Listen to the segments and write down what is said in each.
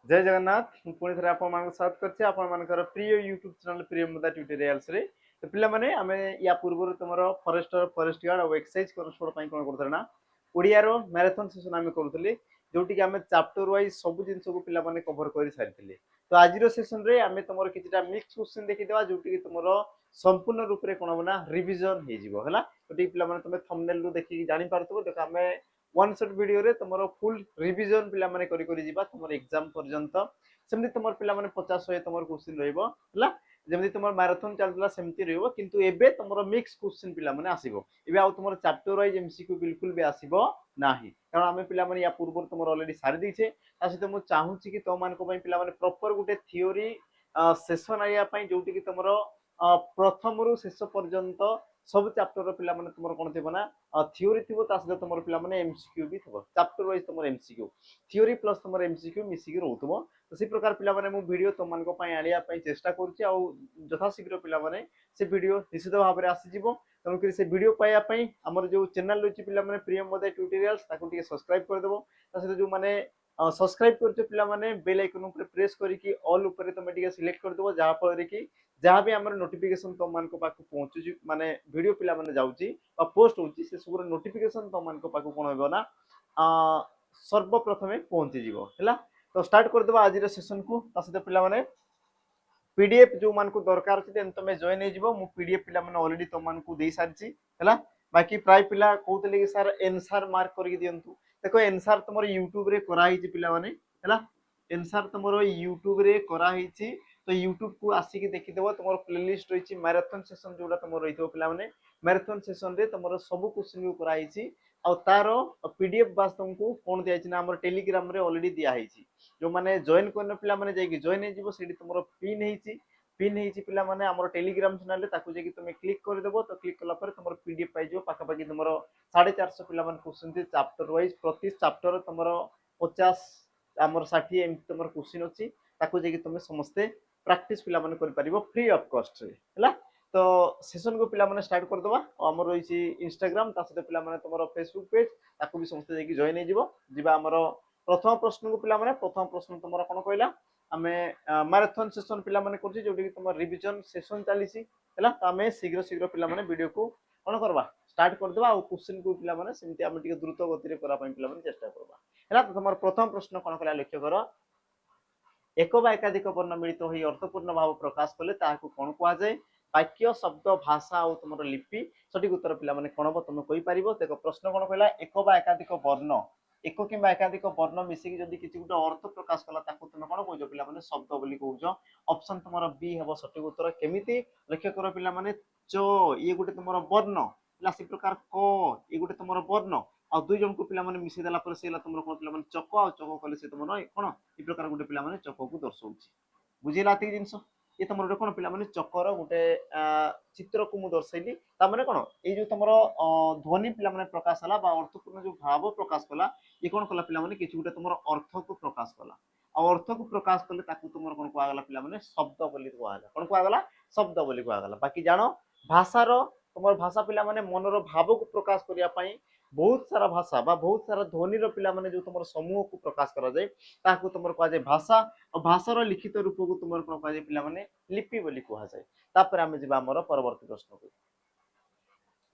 जय जगन्नाथ पुणी थे आप स्वागत कर प्रिय यूट्यूब चैनल प्रिय मुदा ट्यूटोरियल्स रे तो पिला माने आमे या पूर्व तुमर फॉरेस्टर फॉरेस्ट गार्ड और एक्सरसाइज कॉन्स्टेबल पई कोन करथरा ना ओडिया रो मैराथन सेशन आमे करूथली जोटी कि आमे चैप्टर वाइज सब जिंस को पिला माने कवर करि सारिथिले। तो आज रो सेशन रे आमे तुमर किछटा मिक्स क्वेश्चन देखि देबा जोटी कि तुमर संपूर्ण रूप रे कोन बना रिवीजन हे जिवो हला। तो पिला माने तुमे थंबनेल रो देखि जानि पारथबो देखो आमे वन शॉट वीडियो रे तुमर फुल रिवीजन पिला माने करि करि जिबा तुमर एग्जाम पर्यंत सेमती तुमर पिला माने 50 100 तुमर क्वेश्चन रहइबो हला। जेमती तुमर मैराथन चलतला सेमती रहइबो किंतु एबे तुमर मिक्स क्वेश्चन पिला माने आसीबो एबे आ तुमर चैप्टर वाइज एमसीक्यू बिल्कुल भी आसीबो नाही कारण आमे पिला माने या पूर्व तुमर ऑलरेडी सारी दिछे तासे तो मु चाहूची कि तो मान को पई पिला माने प्रॉपर गुटे थ्योरी सेशन आया पई जोटी कि तुमर प्रथम रु शेष पर्यंत सब चैप्टर पिला माने तुमर कोन थिबो ना थ्योरी थिबो तासे तुमर पिला माने एमसीक्यू भी थिबो चैप्टर वाइज तुमर एमसीक्यू थ्योरी प्लस तुमर एमसीक्यू मिसिकी रहउतबो। तो सी प्रकार पिला माने मु वीडियो तुम मान को पई आलिया पई चेष्टा करछि आ यथा शीघ्र पिला माने से वीडियो निश्चित भाव में आसी जिवो तेणु करी से वीडियो पाया पई हमर जो चैनल रछि पिला माने प्रिय मोदे ट्यूटोरियल्स ताको टिके सब्सक्राइब कर देबो ता से जो माने सब्सक्राइब करते पिला माने बेल आइकन ऊपर प्रेस करिकि ऑल ऊपर तुम टिके सिलेक्ट कर देबो जहा फल रे कि जहां भी हमर नोटिफिकेशन तुम मान को पाकु पहुंचुजी माने वीडियो पिला माने जाउची आ पोस्ट होउची से सब नोटिफिकेशन तुम मान को पाकु कोन होबो ना सर्वप्रथमे पहुंची जिवो हला। तो स्टार्ट कर देबा आज रे सेशन को तासे पिला माने पीडीएफ जो मान को दरकार अछि देन तमे जॉइन हे जिवो मु पीडीएफ पिला माने ऑलरेडी तो मान को देई सारछि हला। बाकी प्राय पिला कहतले कि सर आंसर मार्क करके दियंतु देखो आंसर तमरो YouTube रे करा हिची पिला माने हला आंसर तमरो YouTube रे करा हिची तो YouTube को आसी के देखि देबो तमरो प्लेलिस्ट रहिची मैराथन सेशन जोडा तमरो रहितो पिला माने मैराथन सेशन रे तमरो सब क्वेश्चन को करा हिची आ तारो पीडीएफ बास तुमको कोन दिया हिची ना हमर टेलीग्राम रे ऑलरेडी दिया हिची जो माने जॉइन करन पिला माने जाई कि जॉइन हे जिवो सेठी तमरो पिन हेची पिला माने हमर टेलीग्राम चैनल रे ताकू जे कि तुमे क्लिक कर देबो तो क्लिक कला पर तमरो पीडीएफ पाइ जो पाका पाकी तमरो 450 पिला माने क्वेश्चन थी चैप्टर वाइज प्रति चैप्टर तमरो 50 हमर 60 एम तमरो क्वेश्चन अछि ताकू जे कि तुमे समस्त प्रैक्टिस पिला माने कर परिबो फ्री ऑफ कॉस्ट रे हला। तो सेशन को पिला माने स्टार्ट कर दबा हमर रहिची इंस्टाग्राम ता सते पिला माने तमरो फेसबुक पेज ताकू भी समस्त जे कि जॉइन हे जिवो जिबा हमर प्रथम प्रश्न को पिला माने प्रथम प्रश्न तमरो कोन कहला आमे मैराथन सेशन पिला माने करछि जोटी कि तमर रिवीजन सेशन चलीसी हला। त आमे शीघ्र शीघ्र पिला माने वीडियो को कोन करबा स्टार्ट कर देबा आ क्वेश्चन को पिला माने सेमति आमे टिके द्रुत गति रे करा पई पिला माने चेष्टा करबा हला। तो तमर प्रथम प्रश्न कोन कहला लक्ष्य करो एक बा एकाधिक वर्ण मिलित होई अर्थपूर्ण भाव प्रकाश कले ताहाकू कोन कुआ जाय वाक्य शब्द भाषा और तुमर लिपि सठिक उत्तर पिला माने कोन हो तुम कहि परिबो। देखो प्रश्न कोन कहला एक बा एकाधिक वर्ण एक किबा एकाधिक वर्ण मिसी कि जदी किछि गुटे अर्थ प्रकाश कला ताकू तुम कोन कहजो पिला माने शब्द बोली कहजो ऑप्शन तुमर बी हेबो सठिक उत्तर। केमिति लक्ष्य करो पिला माने च ये गुटे तुमर वर्ण ला सी प्रकार क ये गुटे तुमर वर्ण आ दुई जन को पिला माने मिसी देला पर सेला तुमर कोन पिला माने चक आ चक कले से तुमर कोन ई प्रकार गुटे पिला माने चक को दर्शाउची बुझिला आती जिंस ये तुमर कोन पिला माने चकर गुटे चित्र को मु दर्शैली ता माने कोन ए जो तुमर ध्वनि पिला माने प्रकाश हला बा अर्थपूर्ण जो भाव प्रकाश कला ये कोन कला पिला माने किछि गुटे तुमर अर्थ को प्रकाश कला आ अर्थ को प्रकाश कले ताकू तुमर कोन कुआ गला पिला माने शब्द बोली कुआ गला कोन कुआ गला शब्द बोली कुआ गला। बाकी जानो भाषार तुमर भाषा पिला माने मनर भाव को प्रकाश करिया पई बहुत सारा भाषा बा बहुत सारा ध्वनि रो पिला माने जो तुमर समूह को प्रकाश करा जाय ताकू तुमर कुआ जाय भाषा और भाषार लिखित रूप को तुमर कोन कुआ जाय पिला माने लिपि बोली कुआ जाय। तापर आमे जिबा हमर परवर्ती प्रश्न को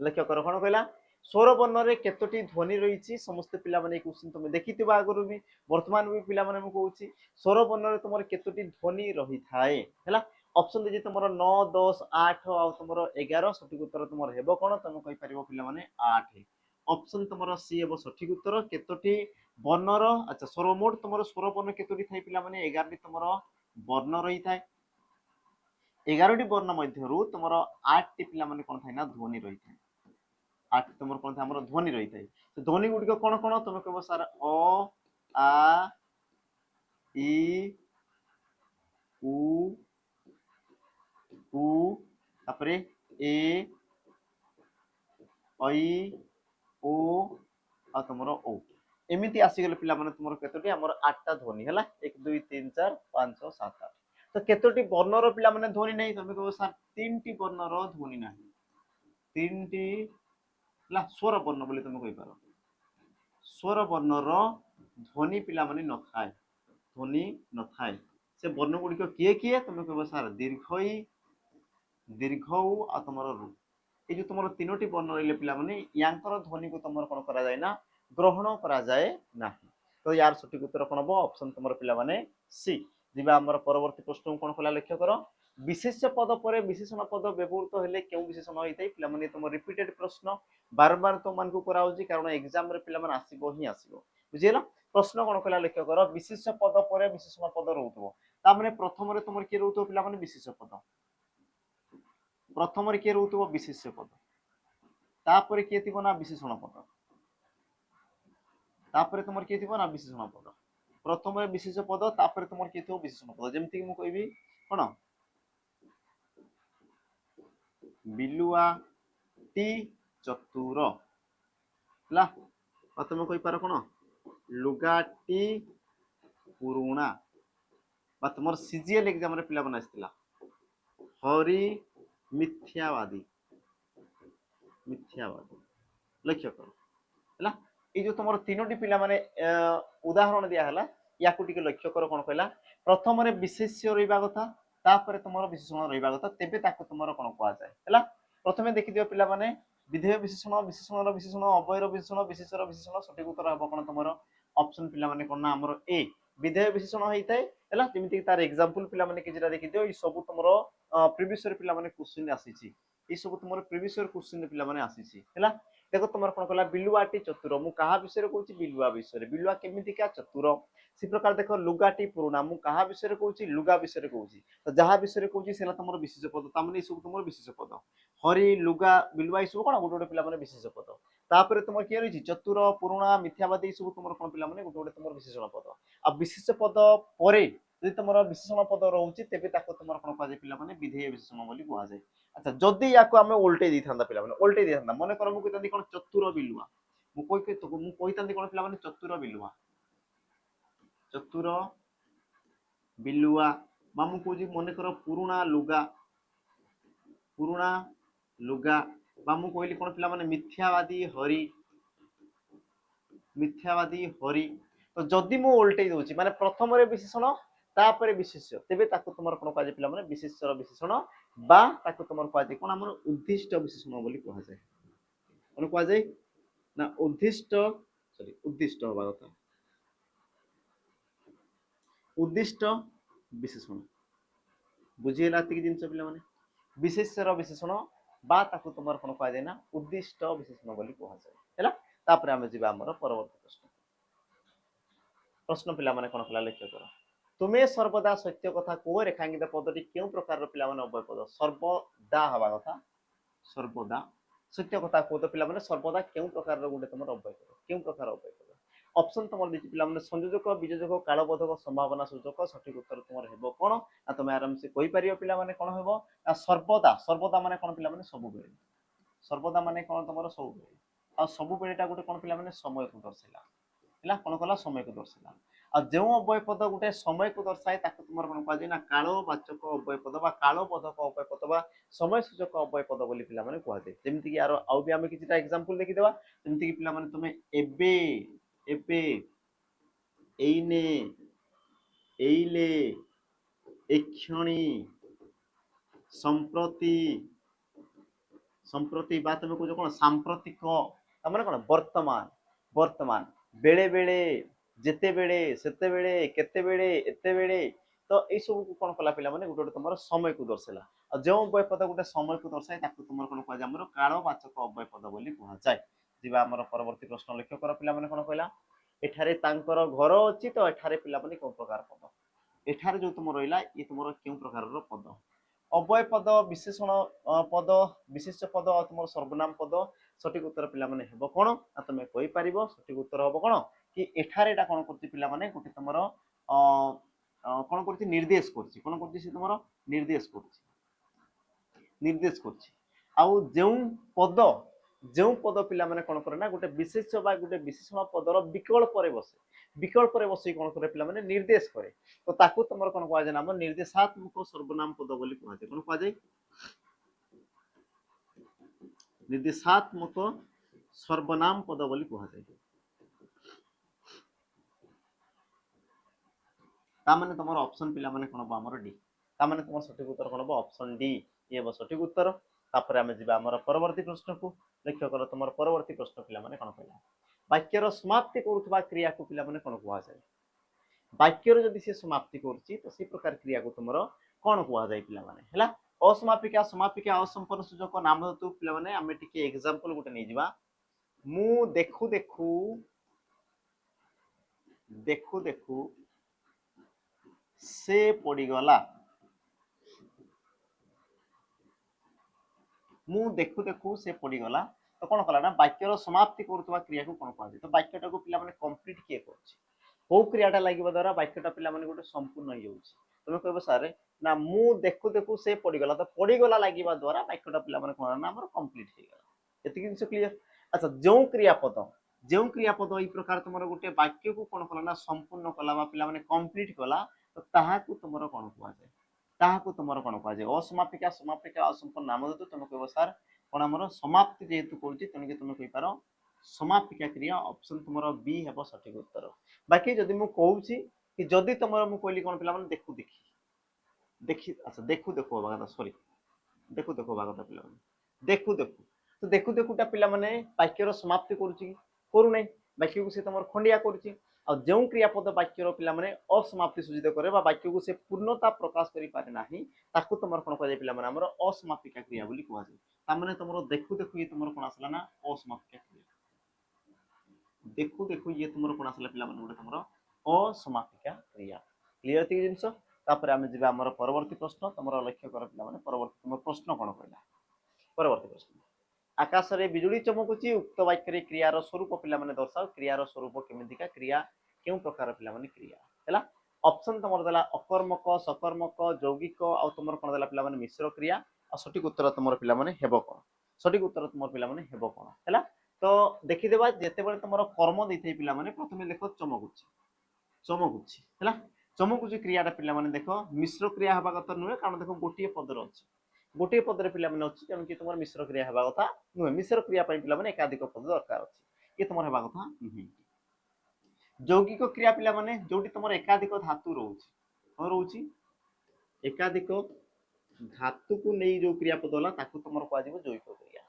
लक्ष्य कर कोन कहला स्वर वर्ण रे केतोटी ध्वनि रहिछि समस्त पिला माने क्वेश्चन तुम देखिथिबा आगरु भी वर्तमान भी पिला माने मु कहूछि स्वर वर्ण रे तुमर केतोटी ध्वनि रहि थाए हला। ऑप्शन दे तुमर 9 10 8 आ तुमर 11 सठिक उत्तर तुमर हेबो कोन तुम कहि परिबो पिला माने 8 ऑप्शन तुमर सी हेबो सठिक उत्तर। केतोटी वर्ण रो अच्छा स्वर मोड तुमर स्वर वर्ण केतोटी थाई पिला माने 11 टी तुमर वर्ण रहि थाए 11 टी वर्ण मध्यरु तुमर 8 टी पिला माने कोन थाई ना ध्वनि रहि थाए 8 तुमर कोन था हमर ध्वनि रहि थाए तो ध्वनि गुडी को कोन कोन तुम कहबो सर अ आ इ उ उ तापरे ए ऐ ओ आ तुमर ओ एमिति आसी गेले पिला माने तुमर केतोटी हमर 8 टा ध्वनि हला 1 2 3 4 5 6 7 8 तो केतोटी वर्ण रो पिला माने ध्वनि नै तुम कहबो सर 3 टी वर्ण रो ध्वनि नाही 3 टी ला स्वर वर्ण बोली तुम कहि पारो स्वर वर्ण रो ध्वनि पिला माने न थाए ध्वनि न थाए से वर्ण गुड़िक किए किए तुम कह सार दीर्घ ई दीर्घ ऊ आ तुम रु ये जो तुम तीनोटी वर्ण रही पे यांकर ध्वनि को तुम कौन कराए ना ग्रहण कराए ना तो यार सठिक उत्तर कौन हम ऑप्शन तुम पे सी जीवा आम परवर्ती प्रश्न कौन कला लक्ष्य कर विशेष्य पद पर विशेषण पद व्यवहृत हेले क्यों विशेषण होता है पे तुम रिपीटेड प्रश्न बार बार तुम मानक कराऊँगी कारण एग्जाम पे आसो ही आसो बुझीगला प्रश्न कौन कला लक्ष्य कर विशेष्य पद पर विशेषण पद रोथे प्रथम तुम किए रोथ पे विशेष्य पद प्रथम किए रोथ विशेष्य पद तापर किए थी ना विशेषण पद तापर तुम किए थी ना विशेषण पद प्रथम विशेष पद तापर तुम किए थो विशेषण पद जमती मुझे कहबी कौन बिलुआटी चतुर है तुम कही पार कौन लुगाटी पुरुणा तुम सीजीएल एग्जाम रे पिला आसाला हरि मिथ्यावादी मिथ्यावादी लक्ष्य कर है ये जो तुम तीनोटी पिला माने उदाहरण दिया या लक्ष्य कर कौन कहला प्रथम विशेष्य रहा कथा तापर तुम विशेषण रहा कथा तेबे तुम कौन कहुए प्रथम देखिए पिला माने विधेय विशेषण विशेषण विशेषण अवयर विशेषण विशेषर विशेषण सठिक उत्तर हम कौन तुम ऑप्शन पिला माने कौन ना आमर ए विधेय विशेषण होता है जमीन तार एग्जांपल पिला माने किछटा देखिदियो ये सब तुम प्रीवियस ईयर पिला माने क्वेश्चन आसीछि ये सब तुम प्रीवियस ईयर क्वेश्चन पिला माने आसीछि हैला देखो तुम कौन कहला बिलुआटी चतुर मु कहा विषय कहूँ बिलुआ विषय बिलुआ केमितिका चतुर सी प्रकार देख लुगाटी पुरुणा मु कहा विषय कहूँ लुगा विषय कहूँ तो जहाँ विषय कहूँ से तुम विशेष पद तमें सब तुम विशेष पद हरि लुगा बिलुआ ये सब कौन गोटे गोटे पिला विशेष पद तापर तुम किए रही चतुर पुरुणा मिथ्यावादी सब तुम कौन पिला गोटे गोटे तुम विशेषण पद आ विशेष पद पर यदि तुम विशेषण पद रोचे तेज तुम कौन कहुए पे विधेय विशेषण बोली कहुए अच्छा जदि या उल्टे था पे उल्टे था मन कर मुझे कौन चतुर बिलुआ मुझे कौन पे चतुर बिलुआ चतुर बिलुआ मुझे मन कर पुरुणा लुगा मुझे कौन पे मिथ्यावादी हरि तो जदि मु उल्टे दूसरी माने प्रथम विशेषण तापर विशेष्य तेबे तुम कौन कहुए पे विशेषर विशेषण बा तुम कहुए कौन आम उद्दिष्ट विशेषण बोली कहुए कौन कहुए ना उद्दिष्ट सॉरी उद्दिष्ट हवा कथा उद्दिष्ट विशेषण बुझीगला जिनस पे विशेषर विशेषण बा तुम कौन कहुए ना उद्दिष्ट विशेषण बोली कहुए तापर आम जी परवर्ती प्रश्न प्रश्न पिला कौन कला लक्ष्य कर तुम्हें सर्वदा सत्य कथा कह रेखांकित पदटी क्यों प्रकार पिला अव्यय पद सर्वदा हवा कथा सर्वदा सत्य कथा कह तो पिला सर्वदा क्यों प्रकार गोटे तुम अव्यय पद क्यों प्रकार अव्यय पद ऑप्शन तुम देखिए पिला संयोजक वियोजक कालबोधक संभावना सूचक सठिक उत्तर तुम कौन ना तुम आराम से कही पार पे कौन हम सर्वदा सर्वदा मान कौन पे सब सर्वदा मान कौन तुम सब आ सब गोटे कौन पे समय को दर्शाइला कौन कला समय को दर्शाइला आ जो अव्यय पद गोटे समय को दर्शाए तुम कौन कहुए ना कालवाचक अव्यय पद कालबोधक अव्यय पद समय सूचक अव्यय पद बोली पिला माने कहुए जमीक यार आउ भी आम कि एग्जांपल देखीदेवा जमीक कि पिला तुम एबे एबे एइने एइले एक्षणी संप्रति संप्रति बा तुम कह कौन सांप्रतिक माने कौन वर्तमान वर्तमान बेले बेले जेते बेले सेते बेले केते बेले एते बेले तो ये सब को कौन कला पिला माने गोटे गोटे तुम समय को दर्शाइला और जो अव्यय पद गोटे समय को दर्शाए तुम कौन कहुए आमर कालवाचक अव्यय पद बोली कहुए जी आमर परवर्ती प्रश्न लक्ष्य कर पिला माने कौन कहला एठारे तांकर घर अच्छी तो एठारे पिला माने कौन प्रकार पद एठारे जो तुम रहा ये तुम क्यों प्रकार पद अव्यय पद विशेषण पद विशेष पद और तुम सर्वनाम पद सठिक उत्तर पिला माने हेबो कोन ना तुम कहि परिबो सठिक उत्तर हेबो कोन कि एठारेटा कौन करछि पिला माने गोटे तुमर कौन करछि निर्देश करछि कौन करछि से तुमर निर्देश करछि आउ जो पद पिला माने कौन करे ना गोटे विशेष बा गोटे विशेषण पदर विकल्प रे बसे कौन करे पिला माने निर्देश करे तो ताकू तुमर कौन कहा जाए नाम निर्देशात्मक सर्वनाम पद बोली कहा जाए कौन कहा जाए निर्देशात्मक सर्वनाम पद बोली कहा जाए ता माने तुम ऑप्शन पिला माने कोन हो हमर डी ता माने तुम सठिक उत्तर कोन हो ऑप्शन डी ये हो सठिक उत्तर तापर आमे जिबा हमर परवर्ती प्रश्न को लक्ष्य कर तुम परवर्ती प्रश्न पिला माने कोन कहला वाक्यर समाप्ति करूथबा क्रिया को पिला माने कोन कुआ जाय वाक्यर जदि से समाप्ति करछि तो से प्रकार क्रिया को तुमरो कोन कुआ जाय पिला माने हला असमापिका समापिका असंपूर्ण सूचक नाम हेतु पिला माने आमे टिके एग्जांपल गुटे नै जिबा मु देखु देखु देखु देखु से पड़ीगला मु देखु देखु से पड़ीगला तो कौन कला ना वाक्यर समाप्ति करुवा क्रिया को कौन कहते तो वाक्यटा को पिला माने कंप्लीट किए करछि को क्रियाटा लागिबा द्वारा वाक्यटा पिला माने गोटे संपूर्ण हो जाउछि तुम कहबो सारे ना मु देखु देखु से पड़ीगला तो पड़ीगला लागिबा द्वारा वाक्यटा पिला माने कोन ना हमर कंप्लीट हो गला एति जिंस क्लियर अच्छा जो क्रियापद ई प्रकार तुमर गोटे वाक्य को कौन कला ना संपूर्ण कला बा पिला माने कंप्लीट कला तो ताहा को तुमर कोन कुआ जाय ताहा को तुमर कोन कुआ जाय असमापिका समापिका असंपूर्ण नाम दतो तुम कहबो सर कोन हमर समाप्ति जेतु करछि तनके तुम कहि पारो समापिका क्रिया ऑप्शन तुमर बी हेबो सठिक उत्तर बाकी जदि मु कहूछि कि जदि तुमर मु कहली कोन पिला माने देखु देखि देखि अच्छा देखु देखु होबा कथा सॉरी देखु देखु होबा कथा पिला माने देखु देखु तो देखु देखुटा पिला माने वाक्यर समाप्ति करूछि करू नै वाक्य को से तुमर खंडिया करूछि आ जो क्रियापद वाक्यर पिला माने असमाप्ति सूचित करे बा वाक्य को से पूर्णता प्रकाश करि पारे नाही ताकू तुमर कोन कहै पिला माने हमर असमापिका क्रिया बोली कहै छै ता माने तुमर देखु देखु ये तुमर कोन आसला ना असमापिका क्रिया देखु देखु ये तुमर कोन आसला पिला माने गोटे तुमर असमापिका क्रिया क्लियर थी जिंस तापर आमे जिबा हमर परवर्ती प्रश्न तुमर लक्ष्य कर पिला माने परवर्ती तुमर प्रश्न कोन कहला परवर्ती प्रश्न आकाश रे बिजुली चमकुची उक्त वाक्य रे क्रियार स्वरूप पिला माने दर्शाओ क्रियार स्वरूप केमितिका क्रिया केउ प्रकार पिला माने क्रिया हैला ऑप्शन तुमर देला अकर्मक सकर्मक यौगिक आ तुमर कोन देला पिला माने मिश्र क्रिया आ सठिक उत्तर तुमर पिला माने हेबो कोन सठिक उत्तर तुमर पिला माने हेबो कोन हैला तो देखि देबा जेते बेले तुमर कर्म दैथै पिला माने प्रथमे देखो चमकुची हैला चमकुची क्रियाटा पिला माने देखो मिश्र क्रिया हबा कथा नुहे कारण देखो गोटिए पदर अछि गोटे पदरे पिला माने अछि तेणु कि तुमर मिश्र क्रिया हेबा कथा नुहे मिश्र क्रिया पई पिला माने एकाधिक पद दरकार अछि ये तुमर हेबा कथा नुहे यौगिक क्रिया पिला माने जोटी तुमर एकाधिक धातु रहउछि कोन रहउछि एकाधिक धातु को नै जो क्रियापद होला ताकू तुमर को आजिबो यौगिक क्रिया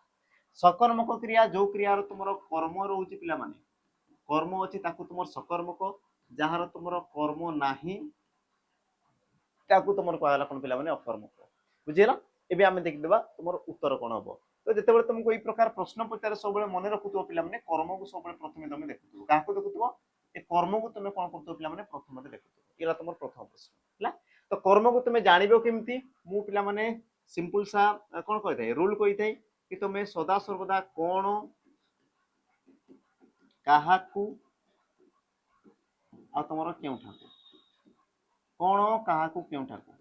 सकर्मक क्रिया जो क्रिया रो तुमर कर्म रहउछि पिला माने कर्म अछि ताकू तुमर सकर्मक जहार तुमर कर्म नाही ताकू तुमर कहला कोन पिला माने अकर्मक बुझिला एबे आमे देख देबा तुमर उत्तर कोन हबो तो जेते बेले तुमको ई प्रकार प्रश्न पचारे सब बेले मन रखुतो पिला माने कर्म को सब बेले प्रथमे तुम देखुतो काको देखुतो ए कर्म को तुम कोन करतो पिला माने प्रथमे देखुतो एला तुमर प्रथम प्रश्न हला तो कर्म को तुम जानिबो केमती मु पिला माने सिंपल सा कोन कहै रूल कहै कि तुम सदा सर्वदा कोन काहाकू आ तुमर केउठाकू कोन काहाकू केउठाकू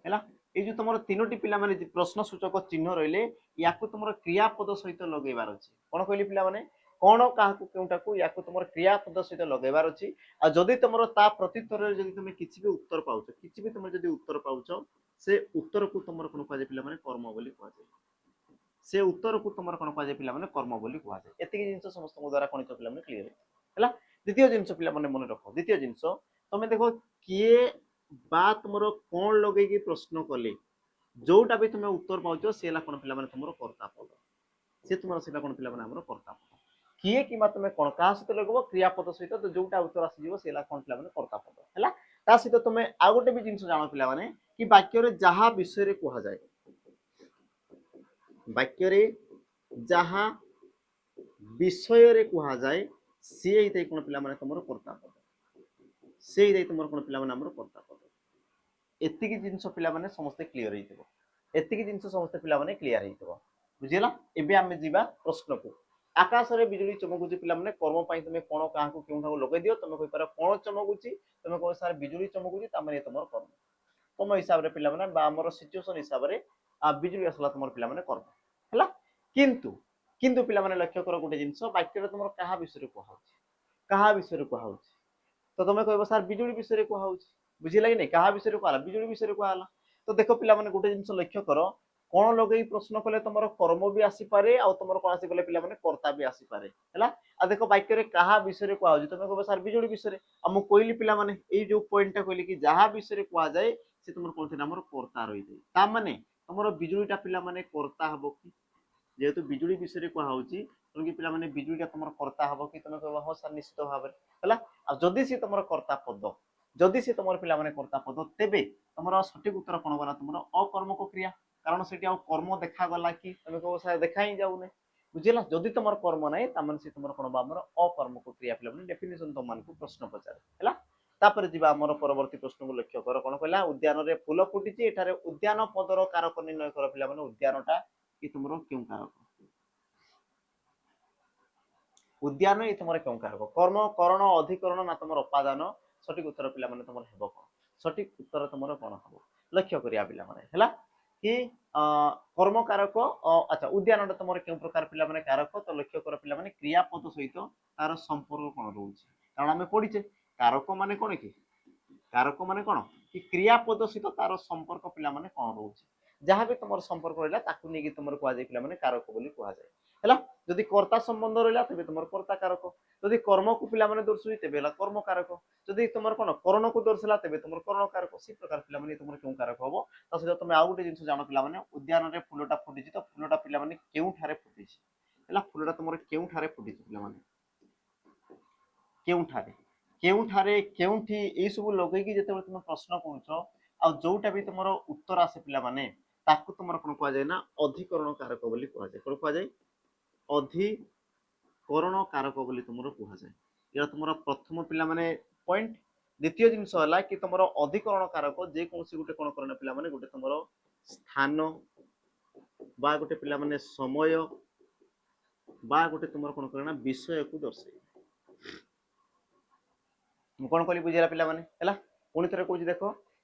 हैला ए जो तुमर तीनोटी पिला माने प्रश्न सूचक चिन्ह रहिले याकू तुमर क्रियापद सहित लगेबार अछि कोन कहली पिला माने कोन काहाकू केउठाकू याकू तुमर क्रियापद सहित लगेबार अछि आ जदि तुमर ता प्रत्युत्तर रे जदि तुम किछि भी उत्तर पाउछ किछि भी तुम जदि उत्तर पाउछ से उत्तर को तुमर कोन कहै पिला माने कर्म बोली कहै छै से उत्तर को तुमर कोन कहै पिला माने कर्म बोली कहै छै एतिक जिंस समस्त द्वारा कोन पिला माने क्लियर हैला द्वितीय जिंस पिला माने मन रखो द्वितीय जिंस तुम देखो किए बा तुमर कोन लगे की प्रश्न कले जोटा भी तुम उत्तर पाउछ सेला कोन पिला माने तुमर कर्ता पद से तुमर सेला कोन पिला माने हमर कर्ता पद किए कि मा तुम कोन का सहित लगबो क्रियापद सहित तो जोटा उत्तर आसी जीवो सेला कोन पिला माने कर्ता पद हैला ता सहित तुम आ गोटे भी जिंस जानो पिला माने कि वाक्य रे जहा विषय रे कहा जाय वाक्य रे जहा विषय रे कहा जाय से हिते कोन पिला माने तुमर कर्ता पद से हिते तुमर कोन पिला माने हमर कर्ता पद एतिकी जिंस पिला माने समस्त क्लियर हेइतबो एतिकी जिंस समस्त पिला माने क्लियर हेइतबो बुझिला एबे आमे जीवा प्रश्न को आकाश रे बिजुली चमकुची पिला माने कर्म पई तुमे कोन काहाकू केउठाकू लगे दियो तुमे कहि पार कोन चमकुची तुमे कहो सर बिजुली चमकुची ता माने तुमर कर्म तुम हिसाब रे पिला माने बा हमर सिचुएशन हिसाब रे आ बिजुली असला तुमर पिला माने कर्म हला किंतु किंतु पिला माने लक्ष्य करो गोटे जिंस वाक्य रे तुमर काहा विषय रे कहाउची तो तुमे कहबो सर बिजुली विषय रे कहाउची बुझिला कि नै काहा विषय रे कहला बिजुली विषय रे कहला तो देखो पिला माने गोटे जिंस लक्ष्य करो कोन लगे प्रश्न कले तुम कर्म भी आसी पारे आ तुम कौन आसी पे माने कर्ता भी आसी पारे हैला आ देखो वाक्य रे कहा विषय रे कहौ तुम कहबो सर बिजुली विषय रे आ मु कोइली पिला माने ए जो पॉइंट टा कहली कि जहा विषय रे कहा जाए से तुम कोन थे हमर कर्ता रही जाए ता माने तुमरो बिजुलीटा पिला माने कर्ता हबो कि जेहेतु बिजुली विषय रे कहा होची तुम पिला माने बिजुलीटा तुमर कर्ता हबो कि तुम कहबो हो सर निश्चित भाबे हैला आ जदी से तुमर कर्ता पद जदी से तुमर पिला माने कर्ता पद तेबे तुमर सठिक उत्तर कोन बना तुमर अकर्मक क्रिया कारण से कर्म देखा गला कि तुम कहो सर देखा ही जाऊ ने बुझिला जदी तुमर कर्म नै तामन से तुमर कोन बामर अकर्मक क्रिया पिला माने डेफिनेशन तुम मान को प्रश्न पचारे हैला तापर जीवा हमर परवर्ती प्रश्न को लक्ष्य कर कोन कहला उद्यान रे फूल फुटिची एठारे उद्यान पदर कारक निर्णय कर पिला माने उद्यानटा कि तुमरो क्यों कारक उद्यान ये तुम क्यों कारक कर्म करण अधिकरण ना तुम उपादान सठिक उत्तर पिला माने तुम हेबो कोन सठिक उत्तर तुम कोन हबो लक्ष्य करिया पिला माने हैला कि कर्म कारक अच्छा उद्यान तुम क्यों प्रकार पिला माने कारक तो लक्ष्य कर पिला माने क्रियापद सहित तार संपर्क कोन रहउची कारण हमें पढिचे कारक माने कोन कि कारक माने कोन कि क्रियापद सहित तार संपर्क पिला माने कोन रहउची जहाँ भी तुम संपर्क रहा ताकू नहीं तुम कह जाए माने कारक बोली कह जाए है जदि कर्ता संबंध रहा तेज तुम कर्ता कारक जदि कर्म को पिला माने दर्शुई तेबे कर्म कारक जदि तुम कौन करण को दर्शला तेबे तुम करण कारक से प्रकार पिला माने तुम क्यों कारक हम ता सहित तुम आउ गोटे जिन जान पिला माने उद्यान रे फूलटा फुटी तो फूलटा पिला माने केउ ठारे फुटी है फूलटा तुम केउ ठारे फुटी पिला माने केउ ठारे केउ ठारे केउठी ए सब लगेगी जेते तुम प्रश्न करूछ आ जोटा भी तुम उत्तर आसे पिला माने ताकू तुम कौन कह जाए ना अधिकरण कारक बोली कह जाए कौन कह जाए अधिकरण कारक बोली तुम कह जाए या तुम प्रथम पिला माने पॉइंट द्वितीय जिनस है कि तुम अधिकरण कारक जेकोसी गोटे कौन करना पिला माने गोटे तुम स्थान बा गोटे पिला माने समय बा गोटे तुम कौन करना विषय को दर्शाई कौन कहली बुझेगा पिला माने हैला पुणी थे कौन देख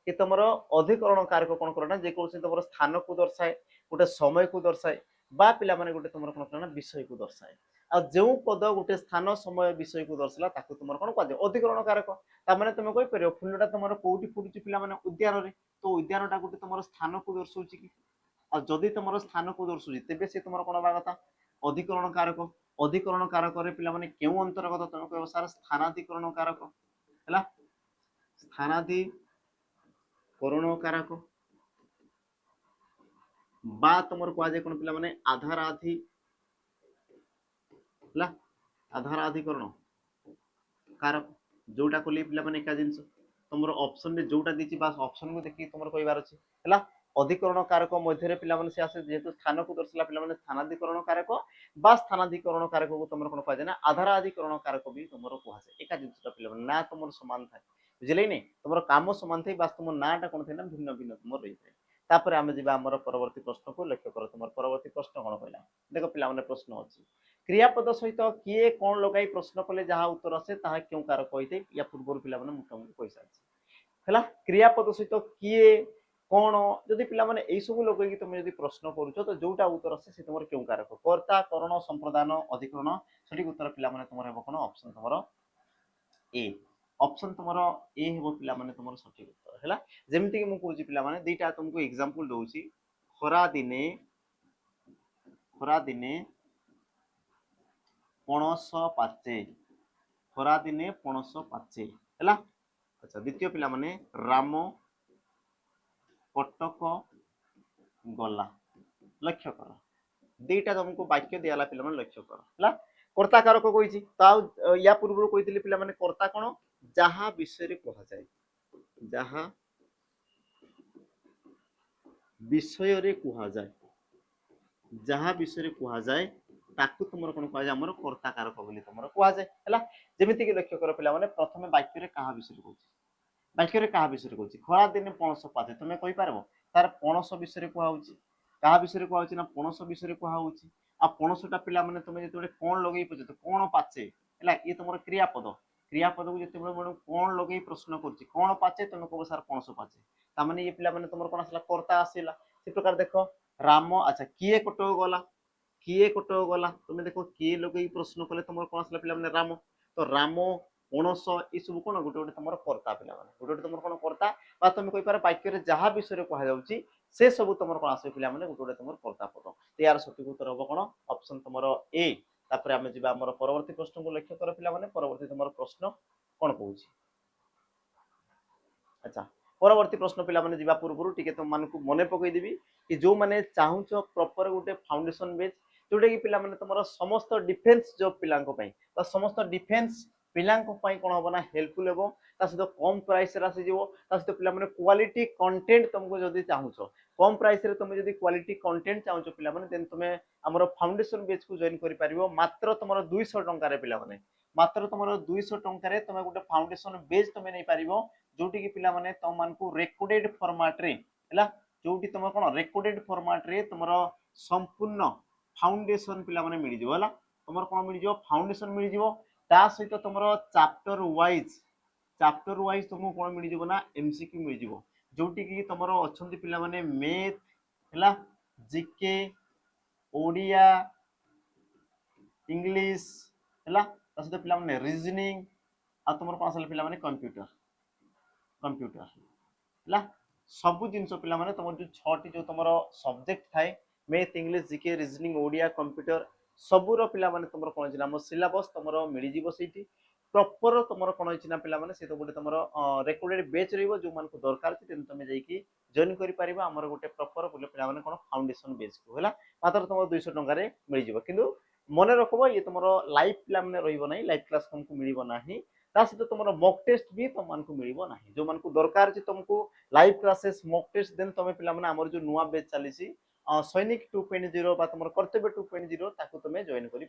कि तुम अधिकरण कारक कौन करना जेकोसी तुम स्थान को दर्शाए गोटे समय को दर्शाए बा पिला माने गोटे तुम कौन करना विषय को दर्शाए आ जो पद गोटे स्थान समय विषय को दर्शाला ताकू तुम कौन कह अधिकरण कारक तामाने तुम कहि परियो फूलटा तुम कोठी फुटुची पिला माने उद्यान रे तो उद्यानटा गोटे तुम स्थान को दर्शाउची कि आ जदि तुम स्थान को दर्शाउची तेबे से तुम कौन बा कथा अधिकरण कारक रे पिला माने केउ अंतर्गत तुम कह सार स्थानाधिकरण कारक हैला स्थानाधिकरण कारक बा तुम कह जाए कौन पिला माने आधाराधि हैला आधाराधिकरण कारक जोटा को पिला माने एका जिंस तुम ऑप्शन रे जोटा दीची बास ऑप्शन को देखि तुम कहबार अछि हैला अधिकरण कारक मध्य पिला माने से आसे जेहेतु स्थान को दर्शाला पिला माने स्थानाधिकरण कारक बा स्थानाधिकरण कारक को तुम कौन कह जाए ना आधाराधिकरण कारक भी तुम कह जाए एका जिंस पिला माने ना तुम समान थाए बुझिले नहीं तुम काम समान थे बास तुम नाटा कौन थे ना भिन्न भिन्न तुम रही है तापर आम जा परवर्ती प्रश्न को लक्ष्य कर तुम परवर्ती प्रश्न कौन कहला देख पिला माने प्रश्न अच्छी क्रियापद सहित किए कौन लगाई प्रश्न कले जहाँ उत्तर आसे ताहा क्यों कारक कही या पूर्व पिला माने तुमको कहि सारी क्रियापद सहित किए कौन जदि पिला माने एई सब लगेगी तुम जदि प्रश्न करूछ तो जोटा उत्तर आसे से तुम क्यों कारक कर्ता करण संप्रदान अधिकरण सठिक उत्तर पिला माने तुम हेबो कोन ऑप्शन तुम ए ऑप्शन तुमर ए हेबो पिला माने तुमर सठिक उत्तर हैला जेमति कि मु कहूची पिला माने दुईटा तुमको एग्जांपल दउची खरा दिने पणस पाचे खरा दिने पणस पाचे हैला अच्छा द्वितीय पिला माने राम कटक गला लक्ष्य कर दुईटा तुमको वाक्य दियाला पिला माने लक्ष्य कर हैला कर्ता कारक कहिची ता या पूर्व कहितली पिला माने कर्ता कोन जहा विषय रे कहा जाय जहा विषय रे कहा जाय जहा विषय रे कहा जाय ताकू तुमर कोन कहा जाय हमर कर्ता कारक बोली तुमर कहा जाय हैला जेमिति कि लक्ष्य कर पिला माने प्रथमे वाक्य रे कहा विषय रे कहूची वाक्य रे कहा विषय रे कहूची खरा दिन पणस पाचे तुमे कहि पारबो तार पणस विषय रे कहा होची कहा विषय रे कहा होची ना पणस विषय रे कहा होची आ पणसटा पिला माने तुमे जेते कोन लगेई पछे तो कोन पाचे हैला ये तुमर क्रियापद क्रियापद को जेते बडे कोन लगेई प्रश्न करची कोन पाचे तुमे कहबो सर पणस पाचे ता माने ये पिला माने तुमर कोन आसला कर्ता आसीला से प्रकार देखो राम अच्छा किए कटक गला तुम देखो किए लगे प्रश्न कले तुम कौन आसला पिला माने राम तो राम पणस ये सब कौन गोटे गोटे तुम कर्ता पिला माने गोटे गोटे तुम कौन कर्ता बा तुम कहि पारे वाक्य रे जहा विषय रे कहा जाउची से सब तुम कौन आस पे गोटे गोटे तुम कर्ता पद। तो यार सठिक उत्तर हम कौन ऑप्शन तुम ए। तापर आम जा परवर्ती प्रश्न को लक्ष्य कर पे परवर्ती तुम प्रश्न कौन कौन। अच्छा परवर्ती प्रश्न पे जावा पूर्व टी तुम मन पकईदेवी कि जो मैंने चाहूच प्रॉपर गोटे फाउंडेशन बेस जोटा कि पे तुम समस्त डिफेन्स जॉब पिलांई समस्त डिफेन्स पिलांई कौन हम ना हेल्पफुल हे सहित कम प्राइस आसीज सहित पे क्वालिटी कंटेंट तुमको जब चाहूच कम प्राइस तुम जब क्वालिटी कंटेंट चाहूच पे तुम आम फाउंडेशन बेच को जॉइन कर मात्र तुम 200 टकर पे मात्र तुम 200 टकर तुम गोटे फाउंडेशन बेच तुम नहीं पार जोटी की पिला माने तुम मानकू रेकॉर्डेड फॉर्मेट रे हला जोटी तुम कोन रेकॉर्डेड फॉर्मेट रे तुमरो संपूर्ण फाउंडेशन पिला माने मिल जिवो हला तुमरो कोन मिल जिवो फाउंडेशन मिल जिवो ता सहित तुमरो चैप्टर वाइज तुमको कोन मिल जिवो ना एमसीक्यू मिल जिवो जोटी की तुमरो अछंती पिला माने मैथ हला जीके ओडिया इंग्लिश हला ता सहित पिला माने रीजनिंग आ तुमरो कोन असले पिला माने कंप्यूटर है सब जिन पे तुम जो छटी जो तुम सब्जेक्ट थाए math English GK reasoning Odia computer सबूर पे तुम कौन आम सिलेबस तुम मिल जाइए प्रॉपर तुम कौन होना पे सी तो गोटे तुम रेकॉर्डेड बैच रो जो मान दरकार तुम जाकि जॉइन कर आमर गोटे प्रॉपर पे कौन फाउंडेशन बैच को है मात्र तुम 200 टकर मिल जाए कि मन रखब ये तुम लाइव पे रही लाइव क्लास तुमको मिल ना सहित तुम मॉक टेस्ट भी तुमको मिल ना जो मान दरकार तुमको लाइव क्लासेस मॉक टेस्ट देन तुम पे आमर जो नुआ बैच चली सैनिक 2.0 तुम कर्तव्य 2.0 ताकू तुम जॉइन कर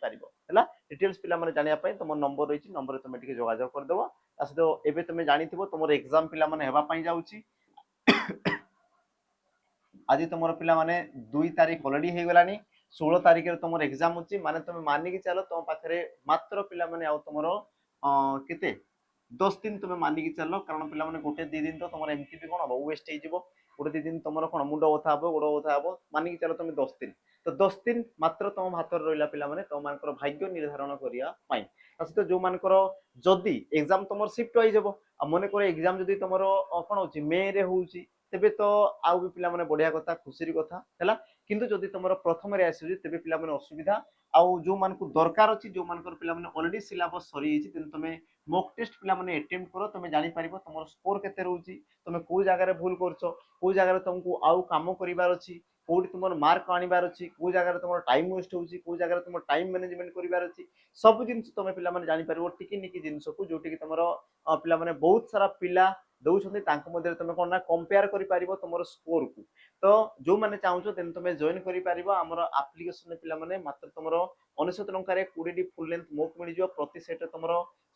डिटेल्स पे जानापी तुम नंबर रही नंबर तुम जोगाजोग करदेव सहित एवं तुम जानी तुम एग्जाम पे जाऊँगी आज तुम पे 2 तारीख अलरेडी हो गलानी 16 तारीख तुम एग्जाम अच्छी माने तुम मानिक चलो तुम पाखे मात्र पे तुम केते 10 दिन तुम मानिक चल कारण पे गोटे 2 दिन तो तुम एमती भी कौन हम वेस्ट हो गोटे 2 दिन तुम कौन मुंड बथा हम गोड़ बथा हम मानिक चलो तुम 10 दिन तो 10 दिन मात्र तुम हाथ रहा पे तुम भाग्य निर्धारण करने सहित जो मानकर जदि एग्जाम तुम शिफ्ट हो मन कर एग्जाम जदि तुम कौन हो मे रे होउची तेबे तो आउ भी पिला माने बढ़िया कथा खुशी कथा है किंतु जदि तुम प्रथम आसुची तेबे पिला माने असुविधा आउ जो मान को दरकार अच्छी जो मान पे अलरेडी सिलेबस सरी तुम मॉक टेस्ट पे अटेम्प्ट कर तुम जापर तुम स्कोर केते रोची तुम कौ जगह भूल कर जगह तुमको आउ कम करार अच्छी कौटी तुम मार्क आनबार अच्छी कौ जगह तुम टाइम वेस्ट होची कौ जगह तुम टाइम मैनेजमेंट करार अच्छी सब जिन तुम पे जापर टिकी जिनस को जोटि तुम पे बहुत सारा पिला दौरान तुम कौन ना कंपेयर कर तुम स्कोर को तो जो मैंने चाहूँ तेन तुम जॉइन कर आमर आप्लिकेसन पे मात्र तुम 99 टकर 20 फुल लेंथ मॉक मिल जाए प्रति सेट तुम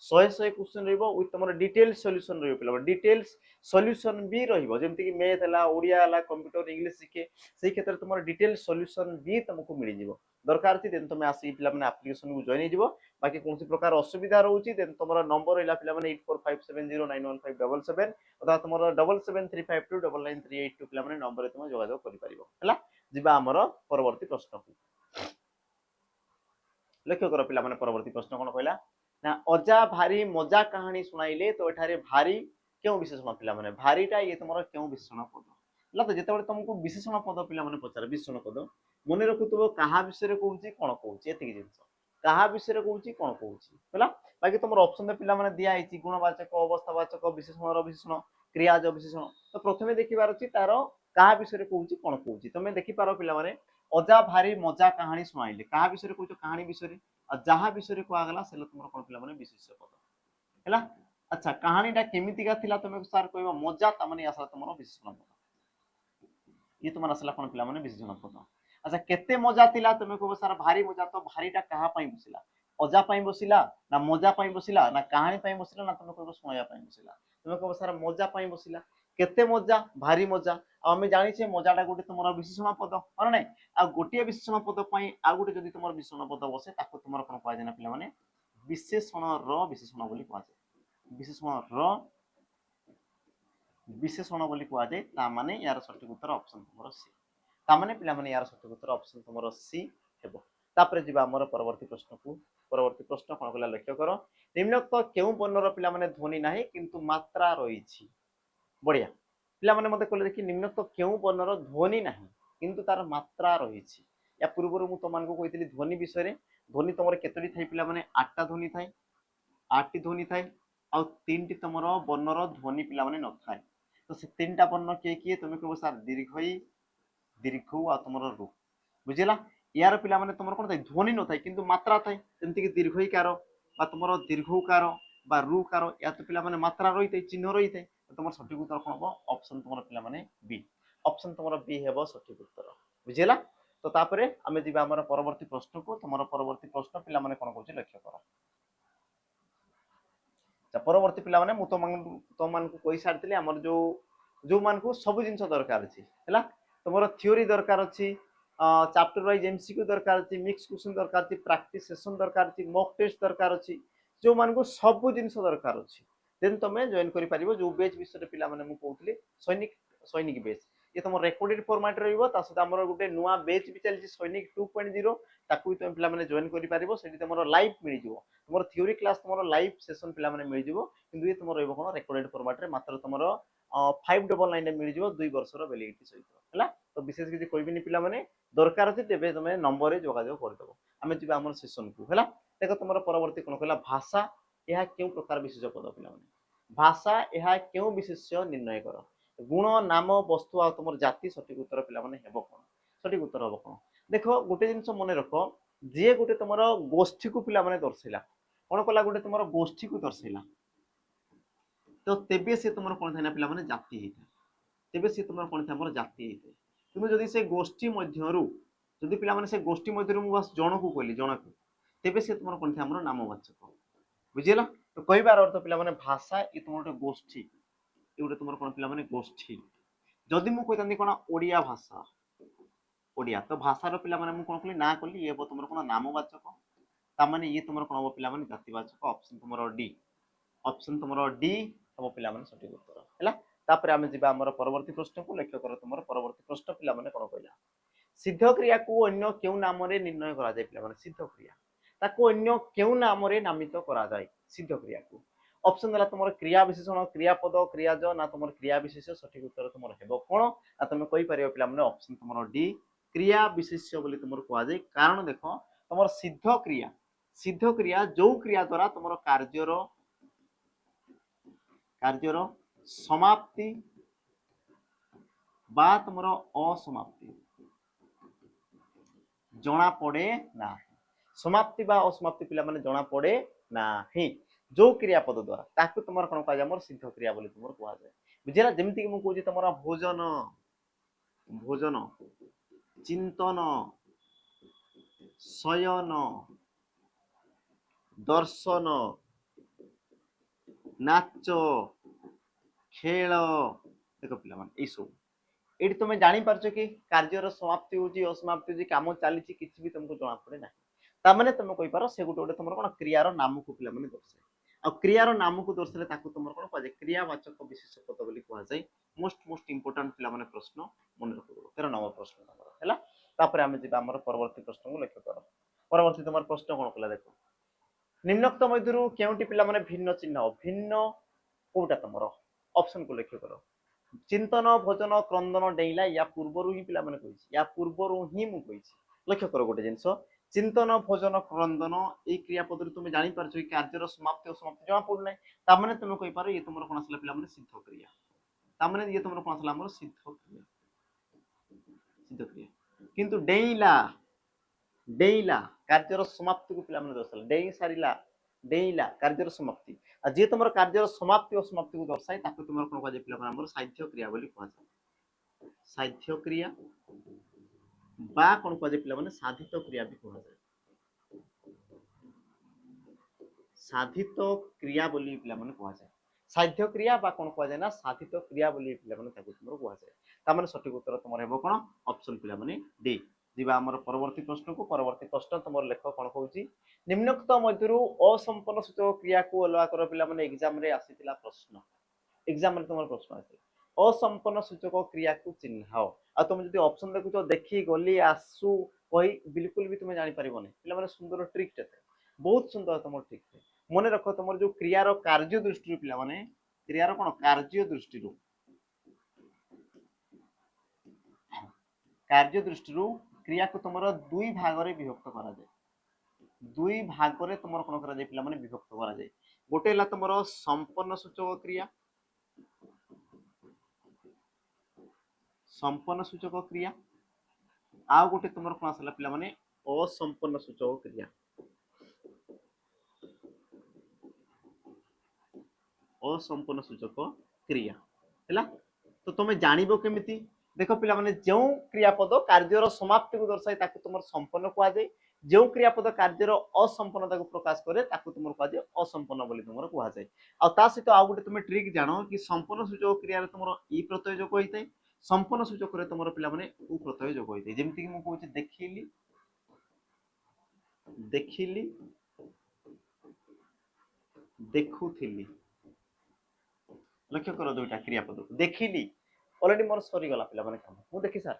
100 क्वेश्चन रही तुम डिटेल सॉल्यूशन रही डिटेल्स सॉल्यूशन भी रही मैथ है ओडिया है कंप्यूटर इंग्लिश शिखे से क्षेत्र में तुम डिटेल सॉल्यूशन भी तुमको मिल जाए दरकार थी देन तुम आसी पे आप्लिकेसन को जॉइन हो बाकी कौन प्रकार असुविधा रोचे देन तुम नंबर रहा पे 8457091577 अथवा तुम 7735299382 पे नंबर तुम जोगाजोग कर परवर्ती प्रश्न को लक्ष्य कर पे परवर्ती प्रश्न कौन कहला ना अजा भारी मजा कहानी सुनाइले तो एठारे भारी क्यों विशेषण पे भारीटा ये तुम क्यों विशेषण पद तो जिते तुमको विशेषण पद पे पचार विशेषण पद मन रखुव क्या विषय कौन कौन कौन जिन क्या विषय कौन कौन कौन बाकी तुम ऑप्शन पे दिखाई गुणवाचक अवस्थावाचक विशेषण विशेषण क्रियाज विशेषण तो प्रथम देखिबार अच्छी तार क्या विषय कौन कौन कौन तुम देखिपार पे अजा भारी मजा कहानी शुणाइले क्या विषय कौच कहानी विषय जहाँ विषय कहगला से तुम कौन पे विशेष पद है अच्छा कहानीटा केमितिका थिला तुम सार कह मजा तमाने आसला तुम विशेषण पद ये तुम आसला कौन पे विशेषण पद अच्छा केते मजा थिला तुम कह सार भारी मजा तो भारीटा क्या बसिला अजा बसिला ना मजा बसिला ना कहानी बसिला ना तुम कह शुणा बसिला तुम कह सार मजा बसिला केते मजा भारी मजा आम जाने मजाटा गोटे तुम विशेषण पद हाँ ना आ गोटे विशेषण पद आ गोटे जब तुम विशेषण पद बसे तुम कौन कह पे विशेषण विशेषण कहुए विशेषण विशेषण कहुए यार सठिक उत्तर ऑप्शन तुम सी ताने पे यार सठिक उत्तर ऑप्शन तुम सी हेबो तापर जी आमर परवर्ती प्रश्न को परवर्ती प्रश्न कौन कहला लक्ष्य कर निम्नोक्त क्यों वर्णर पे ध्वनि ना किंतु मात्रा रही बढ़िया ପିଲାମାନେ ମତେ କହିଲେ ଦେଖି ନିମ୍ନୋକ୍ତ କେଉଁ ବର୍ଣ୍ଣର ଧ୍ୱନି ନାହିଁ କିନ୍ତୁ ତାର ମାତ୍ରା ରହିଛି। या पूर्व ମୁଁ ତମମାନଙ୍କୁ କହିଥିଲି ଧ୍ୱନି ବିଷୟରେ। ଧ୍ୱନି ତମର କେତୋଟି ଥାଏ ପିଲାମାନେ? 8ଟା ଧ୍ୱନି ଥାଏ, 8ଟି ଧ୍ୱନି ଥାଏ ଆଉ 3ଟି ତମର ବର୍ଣ୍ଣର ଧ୍ୱନି ପିଲାମାନେ ନଥାଏ। ତ ସେ 3ଟା ବର୍ଣ୍ଣ କିଏ କିଏ? ତମେ କହିବ ସାର୍ ଦୀର୍ଘଇ, ଦୀର୍ଘ ଆଉ ତମର ରୁ। ବୁଝିଲା? यार पिलाମାନେ ତମର କଣ ଥାଏ? ଧ୍ୱନି ନଥାଏ କିନ୍ତୁ ମାତ୍ରା ଥାଏ। ଯେମିତି କି ଦୀର୍ଘଇକାର বা ତମର ଦୀର୍ଘଉକାର বা ରୁକାର या ତ ପିଲାମାନେ ମାତ୍ରା ରହିଥାଏ, ଚିହ୍ନ ରହିଥାଏ। ତମର ସଠିକ ଉତ୍ତର କଣ ହବ? ଅପସନ ତମର ପିଲାମାନେ ବি। ଅପସନ ତମର ବି ହେବ ସଠିକ ଉତ୍ତର। ବୁଝିଲା? तो तापरे आमे जिबा हमर परवर्ती प्रश्न को। तमर परवर्ती प्रश्न पिला माने कोन कहूची लक्ष्य कर। त परवर्ती पिला माने मु तो मान को कहि सारतिले हमर जो मान को सब जिंस दरकार अछि हैला। तमर थ्योरी दरकार अछि, चैप्टर वाइज एमसीक्यू दरकार अछि, मिक्स क्वेश्चन दरकार अछि, प्रैक्टिस सेशन दरकार अछि, मॉक टेस्ट दरकार अछि, जो मान को सब जिंस दरकार अछि। देन तमे जॉइन करि परिबो। जो बेच विषय पिला माने मु कहउतली सैनिक सैनिक बेच ये तुम रेकर्डेड फॉर्मेट रहिबो। ता सहित हमर गुटे नुवा बेच भी चलछि सैनिक 2.0 ताकू तुम पिला माने जॉइन करि परिबो। सेठी तुमरो लाइव मिलि जिवो। तुमरो थ्योरी क्लास तुमरो लाइव सेशन पिला माने मिलि जिवो किंतु ये तुमरो रहइबो कोन रेकर्डेड फॉर्मेट रे। मात्र तुमरो 599 रे मिलि जिवो 2 वर्ष रो वैलिडिटी सहित हैला। तो विशेष किछि कहबिनी पिला माने दरकार अछि तेबे तुमे नंबर रे जोगाजोग कर दबो। आमे जिबा हमर सेशन को हैला। देखो तुमरो परवर्ती कोन कहला भाषा यह केउ प्रकार विशेष पद पिला माने भाषा यह केउ विशेष निर्णय कर। गुण नाम वस्तु आ तुम जाति सठिक उत्तर पिला माने हेबो कोन? सठिक उत्तर हेबो कोन? देखो गोटे जिंस मने रखो जे गोटे तुमरो गोष्ठी को पिला माने दर्शैला कोन कला गोटे तुमरो गोष्ठी को दर्शैला तो तेबे से तुमरो कोन थाना पिला माने जाति हेता। तेबे से तुमरो कोन था हमर जाति हेता। तुम जदि से गोष्ठी मध्यरु जदि पिला माने से गोष्ठी मध्यरु मु बस जण को कहली जण को तेबे से तुमरो कोन था हमर नामवाचक। बुझिला? तो कहबार अर्थ पिला माने भाषा इ तुमरो गोष्ठी ए गोटे तुमरो कोन पिला माने गोष्ठी। जदि मु कहतांती कोन ओडिया भाषा ओडिया तो भाषार पिला माने मु कोन कहली ना कहली ये तुमरो कोन नामवाचक ता माने ये तुमरो कोन हो पिला माने जातिवाचक। ऑप्शन तुमरो डी। ऑप्शन तुमरो डी हम पिला माने सठिक उत्तर हैला। तापर आमे जिबा हमर परवर्ती प्रश्न को लक्ष्य कर। तुमरो परवर्ती प्रश्न पिला माने कोन कहला सिद्ध क्रिया को अन्य केउ नाम रे निर्णय करा जाय। पिला माने सिद्ध क्रिया ताको अन्य केउ नाम रे नामित करा जाय। सिद्ध क्रिया को ऑप्शन दला तुमर क्रिया विशेषण क्रियापद क्रियाज ना तुमर क्रिया विशेष। सठिक उत्तर तुमर हेबो कोन? आ तुम कहि परियो पिला माने ऑप्शन तुमर डी क्रिया विशेष बोली तुमर कुआ जाय। कारण देखो तुमर सिद्ध क्रिया जो क्रिया द्वारा तुमर कार्यर समाप्ति बा तुमर असमाप्ति जना पड़े ना। समाप्ति बा असमाप्ति पिला माने जना पड़े ना ही जो क्रियापद द्वारा ताकू तुमर कोन कहा जाय सिद्ध क्रिया बोली तुमर कहा जाय। बुझिला? जेमति कि मु कहूची तुमर भोजन भोजन चिंतन शयन दर्शन नाच खेल देख पिला माने ए सब एठी तुम जानी पारछो कि कार्यर समाप्ति होची असमाप्ति होची काम चली किसी भी तुमको जना पड़े ना। ता माने तुम कहि पारो से गोटे गोटे तुमर कोन क्रियार नाम को पिला माने दर्शाए। आ क्रियार नाम को दर्शाले ताकू तुमर कोन कहा जाय क्रियावाचक विशेष पद बोली कहा जाय। मोस्ट इंपोर्टेंट पिला माने प्रश्न मन रखो 13 नंबर प्रश्न तमरा हैला। तापर आमे जिबा हमर परवर्ती प्रश्न को लक्ष्य करो। परवर्ती तुमर प्रश्न कोन कला देखो निम्नोक्त मध्यरु केउटी पिला माने भिन्न चिन्ह भिन्न कोटा तुमर ऑप्शन को लक्ष्य करो। चिंतन भोजन क्रंदन डेइला या पूर्वरु ही पिला माने कहिछि या पूर्वरु ही मु कहिछि। लक्ष्य करो गोटे जिंस चिंतन भोजन क्रंदन ए क्रियापद तुम जानि पारछो कि कार्यर समाप्ति असमाप्ति जमा पड़ नै। ता माने तुम कहि पारो ये तुमर कोन असला पिला माने सिद्ध क्रिया। ता माने ये तुमर कोन असला हमर सिद्ध क्रिया। सिद्ध क्रिया किंतु डेइला डेइला कार्यर समाप्ति को पिला माने दर्शाला डेइ सारिला डेइला कार्यर समाप्ति आ जे तुमर कार्यर समाप्ति और समाप्ति को दर्शाए ताको तुमर कोन कहा जाय पिला माने हमर साध्य क्रिया बोली कहा जाय। साध्य क्रिया बा कोन कहा जाय पिला माने साधित क्रिया भी कहा जाय। साधित क्रिया बोली पिला माने कहा जाय। साध्य क्रिया बा कोन कहा जाय ना साधित क्रिया बोली पिला माने ताको तुमर कहा जाय। ता माने सठिक उत्तर तुमर हेबो कोन ऑप्शन पिला माने डी। जिबा हमर परवर्ती प्रश्न को। परवर्ती प्रश्न तुमर लेख कोन कहूची निम्नोक्त मध्यरु असंपन्न सूचक क्रिया को अलवा कर पिला माने एग्जाम रे आसीतिला प्रश्न। एग्जाम रे तुमर प्रश्न आसीला असंपन्न सूचक क्रिया को चिन्हाओ। आ तुम जदि ऑप्शन देखुचो देखि गली आसु कहि बिल्कुल भी तुम जानि परिबो नै। पिला माने सुंदर ट्रिक टे बहुत सुंदर तुमर ट्रिक थे। मने रखो तुमर जो क्रियार कार्य दृष्टि पिला माने क्रियार कोन कार्य दृष्टि कार्य दृष्टि क्रिया को तुम दुई भाग में विभक्त करा जाए दुई भाग में तुम कौन करा जाए पिला माने विभक्त करा जाए गोटे हला तुम संपन्न सूचक क्रिया संपन्न सूचक क्रिया आ गोटे तुम कौन आसला पिला माने असंपन्न सूचक क्रिया असंपन्न सूचक क्रिया है तो तुम जानिबो केमिति देख पिला माने जो क्रियापद कार्यर समाप्ति को दर्शाए ताकू तुम संपन्न कह जाए जो क्रियापद कार्यर असंपन्नता को प्रकाश करे ताकू तुम कह जाए असंपन्न बोली तुम कह जाए आ सहित आउ गोटे तुम ट्रिक जान कि संपन्न सूचक क्रिया तुम ई प्रत्यय जोग होता है संपन्न सूचक तुम पिला माने उ प्रत्यय जोग होता है जेमति कि मु कहूची देखिली देखिली देखुथिली लक्ष्य कर दुईटा क्रियापद देखिली ऑलरेडी मोर सरी गला पिला माने काम मु देखि सार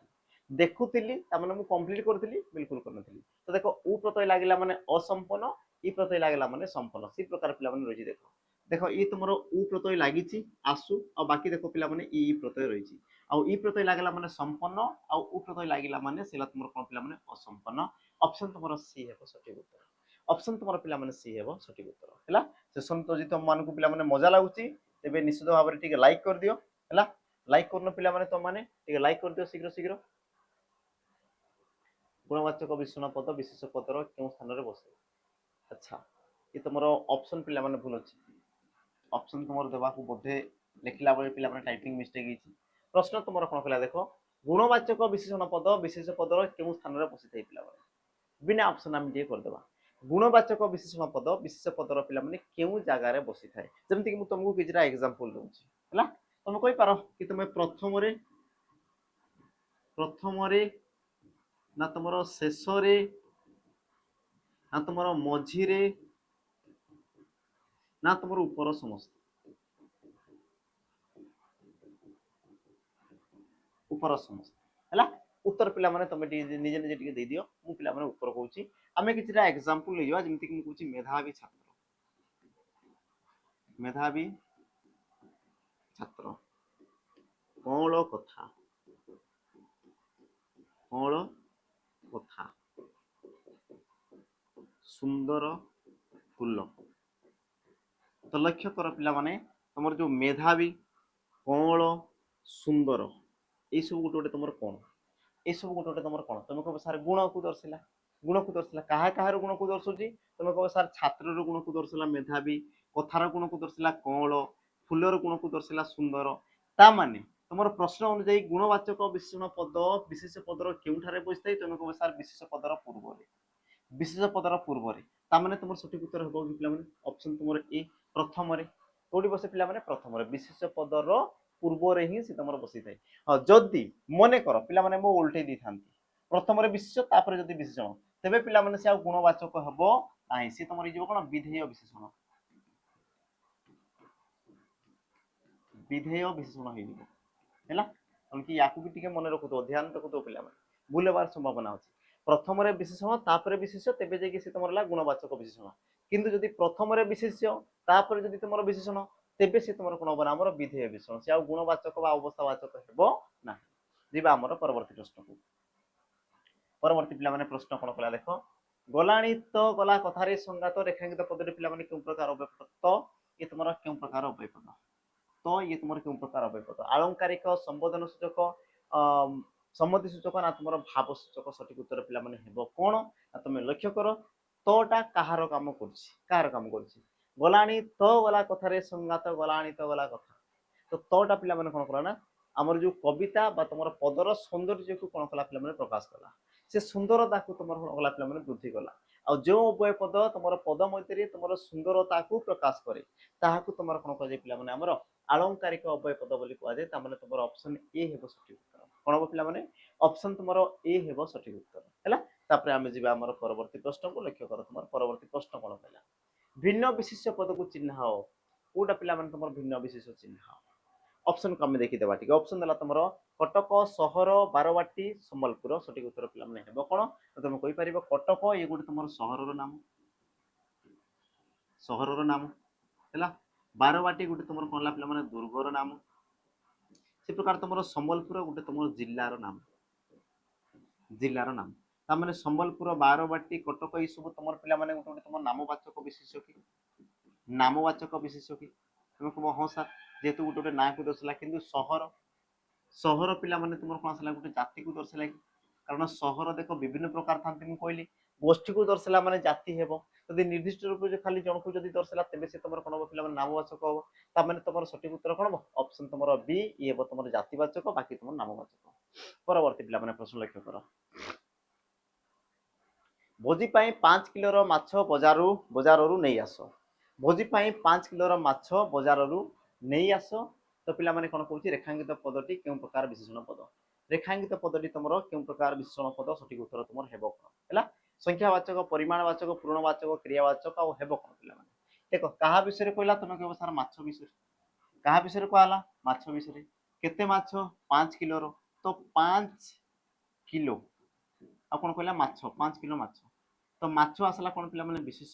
देखुथिली तामाने मु कंप्लीट करथिली बिल्कुल करनथिली तो देखो उ प्रत्यय लागिला माने असंपन्न ई प्रत्यय लागिला माने संपन्न सी प्रकार पिला माने रहिछि देखो देखो ई तुमरो उ प्रत्यय लागिछि आसु आ बाकी देखो पिला माने ई प्रत्यय रहिछि आ ई प्रत्यय लागिला माने संपन्न आ उ प्रत्यय लागिला माने सेला तुमरो कोन पिला माने असंपन्न ऑप्शन तुमरो सी हेबो सठिक उत्तर ऑप्शन तुमरो पिला माने सी हेबो सठिक उत्तर हैला सेशन तो जी तुम मानकु पिला माने मजा लागुछि तेबे निश्चित भाव में लाइक कर दियो हैला लाइक करन पिला माने तुम माने लाइक कर दियो शीघ्र शीघ्र गुणवाचक विशेषण पद विशेष पदर क्यों स्थान रे बसे अच्छा ये तुम ऑप्शन पिला माने भूल अछि ऑप्शन तुम देवा को बोधे लिखला बेले पिला माने टाइपिंग मिस्टेक हिची प्रश्न तुम कोन कला देखो गुणवाचक विशेषण पद विशेष पदर क्यों स्थान रे बसी थाई पिला माने बिना ऑप्शन हम जे कर देबा गुणवाचक विशेषण पद विशेष पदर पिला माने क्यों जगह रे बसी थाए जेमति कि मु तुमको किछरा एग्जांपल दूची हैला तुम कोइ पारो कि तुम प्रथम रे ना तुमरो शेष रे ना तुमरो मझी रे ना तुमरो ऊपर समस्त ऊपर समस्त हैला उत्तर पिला माने तुम निजे निजे टिके दे दियो मु पिला माने उत्तर कहूची आमे किछरा एग्जांपल लेजवा जेमति कि मु कहूची मेधावी छात्र कौल कथा सुंदर फूल तो लक्ष्य कर पिला माने तुमर जो मेधावी कौल सुंदर ये सब गोटे गोटे तुम कौन ये सब गोटे गोटे तुम कौन तुम कह सार गुण को दर्शाला कहा कहार गुण को दर्शुची तुम कह सार छात्र गुण को दर्शाला मेधावी कथार गुण को दर्शाला कौल फूलर गुण को दर्शाला सुंदर ता माने तुम प्रश्न अनुसार गुणवाचक विशेषण पद विशेष पदर केउठारे बसि तुम कह सार विशेष पदर पूर्व तामाने तुम सठिक उत्तर हेबो कि पिला माने ऑप्शन तुम ए प्रथम रे कोडी बसे पिला माने प्रथम रे विशेष पदर पूर्व रे ही से तुम बसि थाए हां जदी मने कर पिला माने मो उल्टे दी थांती प्रथम रे विशेष तापर जदी विशेषण तेबे पिला माने से आ गुणवाचक हेबो नाही से तुम रिजिवो कोन विधेय विशेषण होई दिबो हैला कि याकू भी टिके मने रखु ध्यान रखु पिला माने भूलबार संभावना अछि प्रथम रे विशेषण तापर विशेष्य तेबे जे कि से तुम गुणवाचक विशेषण किंतु जदि प्रथम रे विशेष्य तापर जदि तुम विशेषण तेबे से तुम कोन बना हमर विधेय विशेषण से आ गुणवाचक बा अवस्थावाचक हेबो ना जीवा हमर परवर्ती प्रश्न को परवर्ती पिला माने प्रश्न कोन कला देखो गलाणी तो गला कथारे संगात रेखांकित पदरे पिला माने केउ प्रकार अव्यय तो ये तुमरा केउ प्रकार अव्यय पद तो ये तुमरा केउ प्रकार अव्यय पद अलंकारिक संबोधन सूचक सम्मति सूचक ना तुम भाव सूचक सठिक उत्तर पिला माने हेबो कोन ना तुम लक्ष्य करो तोटा कहार काम करछि गलाणी तो गला कथारे संगात गलाणी तो गला कथा तो तोटा पिला माने कोन कला ना हमर जो कविता बा तुमर पदर सौंदर्य को कोन कला पिला माने प्रकाश कला से सुंदरता को तुमर गला पिला माने वृद्धि कला आ जो उभय पद तुमर पद मध्यरे तुमर सुंदरता को प्रकाश करे ताहा को तुमर कोन कजे पिला माने हमर अलंकारिक अव्यय पद बोली कह जाय ता माने तुमर ऑप्शन ए हेबो सठिक उत्तर कोन हो पिला माने ऑप्शन तुमर ए हेबो सठिक उत्तर हैला तापर आमे जिबा हमर परवर्ती प्रश्न को लक्ष्य कर तुमर परवर्ती प्रश्न कोन कहला भिन्न विशेष्य पद को चिन्हाओ कोटा पिला माने तुमर भिन्न विशेष्य चिन्हाओ ऑप्शन को देखि देबा ठीक ऑप्शन दला तुमरो कटक सहर बारवाटी संबलपुर सठिक उत्तर पिला माने हेबो कोन तुम कहि परिबो कटक ये गुड तुमरो सहरर नाम हैला बारवाटी गुड तुमरो कोनला पिला माने दुर्गर नाम से प्रकार तुमरो संबलपुर गुड तुमरो जिल्लार नाम जिलार नाम तार संबलपुर बारवाटी कटक ये सब तुम पिला गोटे तुम नामवाचक विशेष कि नामवाचक विशेष कि तुम कह हाँ सर जेहेतु गोटे गोटे ना को दर्शाला कि सहर सहर पिला तुम कौन आसला गोटे जाति को दर्शाला कि कारण सहर देख विभिन्न प्रकार था कहली गोष्ठी को दर्शाला माने जाति हेबो यदि निर्दिष्ट रूप से खाली जन को जदि दर्शाला तेबे से तुम कौन पिला नामवाचक हम तार तुम सठिक उत्तर कौन ऑप्शन तुम बी ये हे तुम जातिवाचक बाकी तुम नामवाचक परवर्ती पिला प्रश्न लक्ष्य कर भोजी 5 किलोर माछ बजाररू नहीं आस भोजी 5 किलोर माछ बजाररू नहीं आस तो पिला माने कौन कहूँ रेखांकित पदटी क्यों प्रकार विशेषण पद रेखांकित पदटी तुम क्यों प्रकार विशेषण पद सठिक उत्तर तुम हेब कौन है संख्यावाचक परिमाणवाचक पूर्णवाचक क्रियावाचक आउ हेब कौन पिला देख क्या विषय कहला तुम कह सार माछ विषय क्या विषय कहला माछ विषय केते माछ 5 किलोर तो 5 किलो आ कौन कहला माछ 5 किलो माछ तो माछ आसला कौन पिला माने विशेष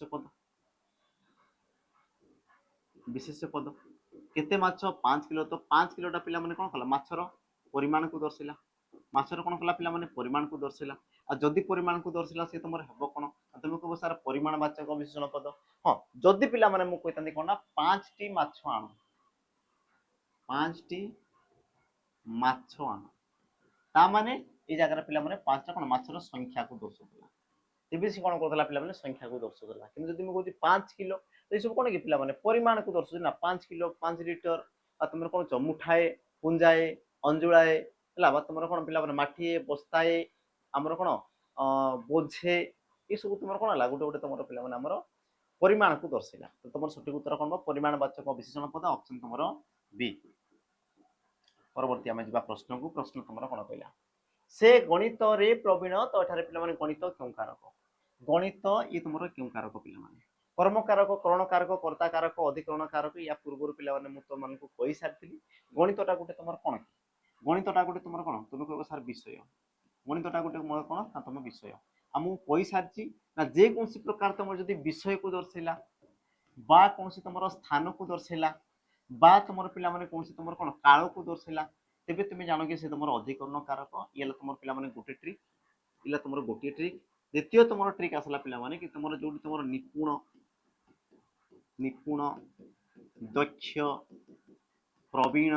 पद केते माछ 5 किलो तो 5 किलोटा पिला माने कौन कला माछर परिमाण को दर्शाइला माछर कौन कला पिला माने परिमाण को दर्शाइला आ जदि परिमाण को दर्शाइला से तुमर हेबो कोन तुम कहबो सारा परिमाणवाचक विशेषण पद हां जदि पिला माने मु कहितांती कोन ना 5 टी माछ आनो 5 टी माछ आनो ता माने ए जगह पिला माने 5 टा कोन माछर संख्या को दर्शाइला तेबे से कौन करथला पिला माने संख्या को दर्शाइला किंतु जदि मु कहूची 5 किलो तो ये सब कौन कि पिला माने परिमाण को दर्शाइ ना 5 किलो 5 लिटर आ तुमर कौन छ मुठाए पुंजाए अंजुलाए हला बा तुमर कौन पिला माने माठिए बस्ताए हमर कौन बोझे ये सब तुमर कौन हला गोटे गोटे तुमर पिला माने हमर परिमाण को दर्शाइला तो तुमर सठिक उत्तर कौन परिमाणवाचक विशेषण पद ऑप्शन तुमर बी परवर्ती आमे जिबा प्रश्न को प्रश्न तुमर कौन कहला से गणित रे प्रवीण तो एठारे पिला माने गणित क्यों कारक गणित ये तुम क्यों कारक पिला माने कर्म कारक करण कारक कर्ता कारक अधिकरण कारक या पूर्व पिला माने मु तो मन को कहि सारथिली गणितटा गोटे तुमर कोन गणितटा गोटे तुमर कोन तुम कहबो सर विषय गणितटा गोटे मोर कोन ना तुम विषय हमु कहि सारची ना जे कोनसी प्रकार तुम जदी विषय को दर्शाइला बा कोनसी तुमर स्थान को दर्शाइला बा तुमर पिला माने कोनसी तुमर कोन काल को दर्शाइला तेबे तुम जानो कि से तुमर अधिकरण कारक ये तुमर पिला माने गोटे ट्रिक इला तुमर गोटे ट्रिक द्वितीय तुमर ट्रिक आसला पिला माने कि तुमर जोडी तुमर निपुण निपुण दक्ष प्रवीण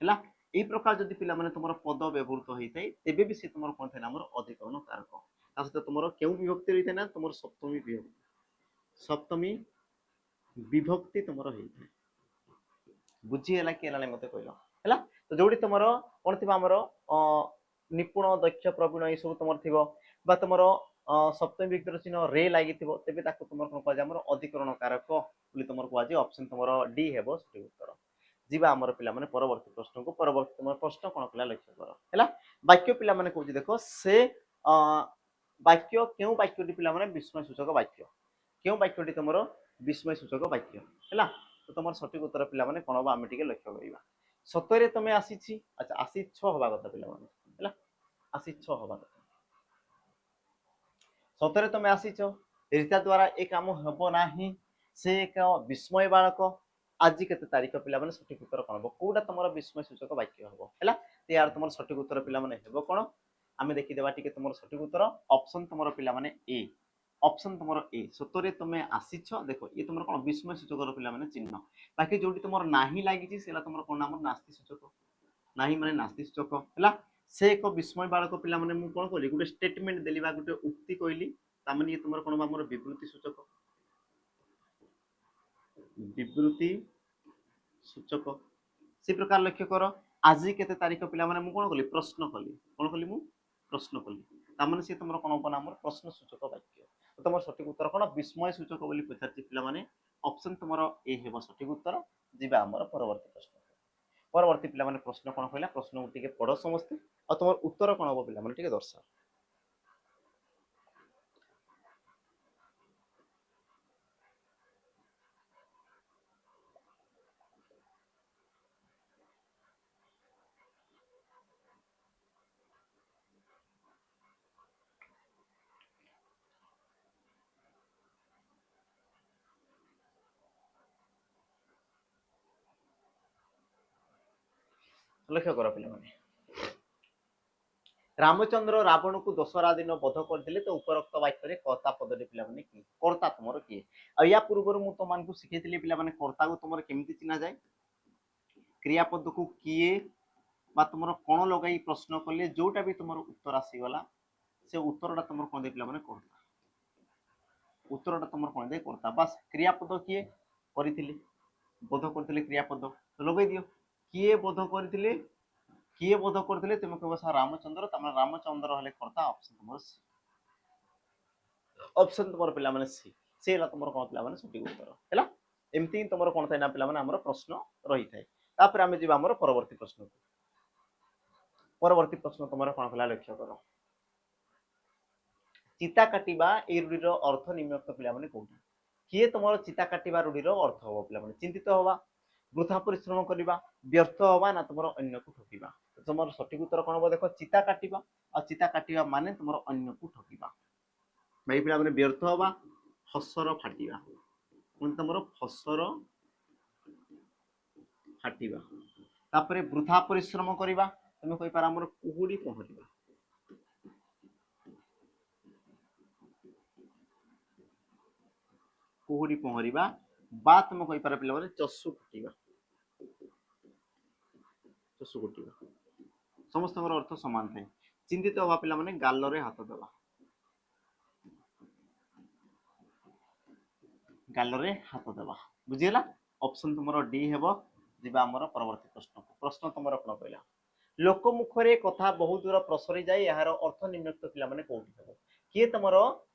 है ये प्रकार जदि पिला माने तुमर पद व्यवहृत होता है तेबे भी से तुमर कोन थे हमर अधिकरण कारक ता सहित तुमर केउ विभक्ति रहिते ना तुमर सप्तमी विभक्ति तुमर होता बुझी हला कि हला मते कहलो हला तो जोडी तुमर कोन थिबा हमर निपुण दक्ष प्रवीण ये सब तुमर थिबो बा तुमर सप्तमी विभक्तिर चिन्ह रे लागि थिबो तेबे ताको तुमर कोन कहजा हमर अधिकरण कारक बोली तुमर कहजा ऑप्शन तुमर डी हेबो सही उत्तर जीवा हमर पिला माने परवर्ती प्रश्न को परवर्ती तुमर प्रश्न कोन कला लक्ष्य कर हला वाक्य पिला माने कहूची देखो से वाक्य केउ वाक्यटी पिला माने विस्मय सूचक वाक्य केउ वाक्यटी तुमर विस्मय सूचक वाक्य हला तो तुमर सठिक उत्तर पिला माने कोन बा हम टिके लक्ष्य करिवा सतरे तमे आसीछि अच्छा आसी 6 होबा कथा पिला माने हला आसी 6 होबा कथा सतरे तमे आसीछ रीता द्वारा ए काम हेबो नाही से एक विस्मय बालक आज केते तारीख पिला माने सठिक उत्तर कोन हो कोडा तुमर विस्मय सूचक वाक्य हो हला ते यार तुमर सठिक उत्तर पिला माने हेबो कोन आमे देखि देबा टिके तुमर सठिक उत्तर ऑप्शन तुमर पिला माने ए ऑप्शन तुमर ए सतरे तमे आसीछ देखो ये तुमर कोन विस्मय सूचक पिला माने चिन्ह बाकी जोडी तुमर नाही लागि छि सेला तुमर कोन नाम नास्ति सूचक नाही माने नास्ति सूचक हला से एक विस्मय बालक पिला माने मु कोन कहली गोटे स्टेटमेंट देली बा गोटे उक्ति कहली ता माने ये तुमर कोन बा हमर विवृत्ति सूचक विवृत्ति सूचक से प्रकार लक्ष्य कर आज केते तारीख पिला माने मु कोन कहली प्रश्न कहली मु प्रश्न कहली ता माने से तुमर कोन बना हमर प्रश्न सूचक वाक्य तो तुमर सठिक उत्तर कोन विस्मय सूचक बोली पचारछि पिला माने ऑप्शन तुमर ए हेबो सठिक उत्तर जीवा हमर परवर्ती प्रश्न परवर्ती पिला माने प्रश्न कोन कहला प्रश्न टिके पढ समस्त आ तुमर उत्तर कोन हो पिला माने टिके दर्शा लक्ष्य कर पिला माने रामचंद्र रावण को दशहरा दिन बध करते तो उपरोक्त वाक्य कर्ता पदटी पे किए कर्ता तुम किए या पूर्व मुझे तुमको शिखी पे कर्ता को तुम केमी चिन्ह जाए क्रियापद को किए तुम कौन लगे प्रश्न कले जोटा भी तुम उत्तर आसीगला से उत्तरटा तुम कौन दे पे कर्ता उत्तरटा तुम कौन दे कर्ता बास क्रियापद किए करी बोध करते क्रियापद तो लगे दियो किए बोध करते किए बोध करते तुम कह सर रामचंद्र तमें रामचंद्र हेल्ले कर्ता ऑप्शन तुम सी ऑप्शन तुम पे सी से तुम कौन पे सठिक उत्तर है एमती तुम कौन था पे प्रश्न रही था आम जी परवर्ती प्रश्न को परवर्ती प्रश्न तुम कौन था लक्ष्य कर चिता काटिबा ए रूढ़ीर अर्थ निम्नलिखित पे कौटा किए तुम चिता काटिबा रूढ़ीर अर्थ हम पे चिंतित हवा वृथा परिश्रम करवा व्यर्थ हवा ना तुम अन्य को ठकिबा तुम सठिक उत्तर कौन हम देख चिता काटिबा और चिता काटिबा माने तुम अन्य को ठकिबा भाई पे व्यर्थ हवा फसर फाटिबा तुम फसर फाटिबा तापर वृथा परिश्रम करवा तुम कही पार आमर कुहुड़ी पहरिबा कुहुड़ी पहरिबा बा तुम कही पार पे चषु फुटिबा चषु फुटिबा समस्त अर्थ सामान थाए चिंतित हवा पे गाल हाथ देवा गाल हाथ देवा बुझीगला ऑप्शन तुम डी हेब जीवा आमर परवर्ती प्रश्न प्रश्न तुम कौन कहला लोक मुखरे कथा बहुत दूर प्रसरी जाए यार अर्थ निम्नलिखित पे कौटी हे किए तुम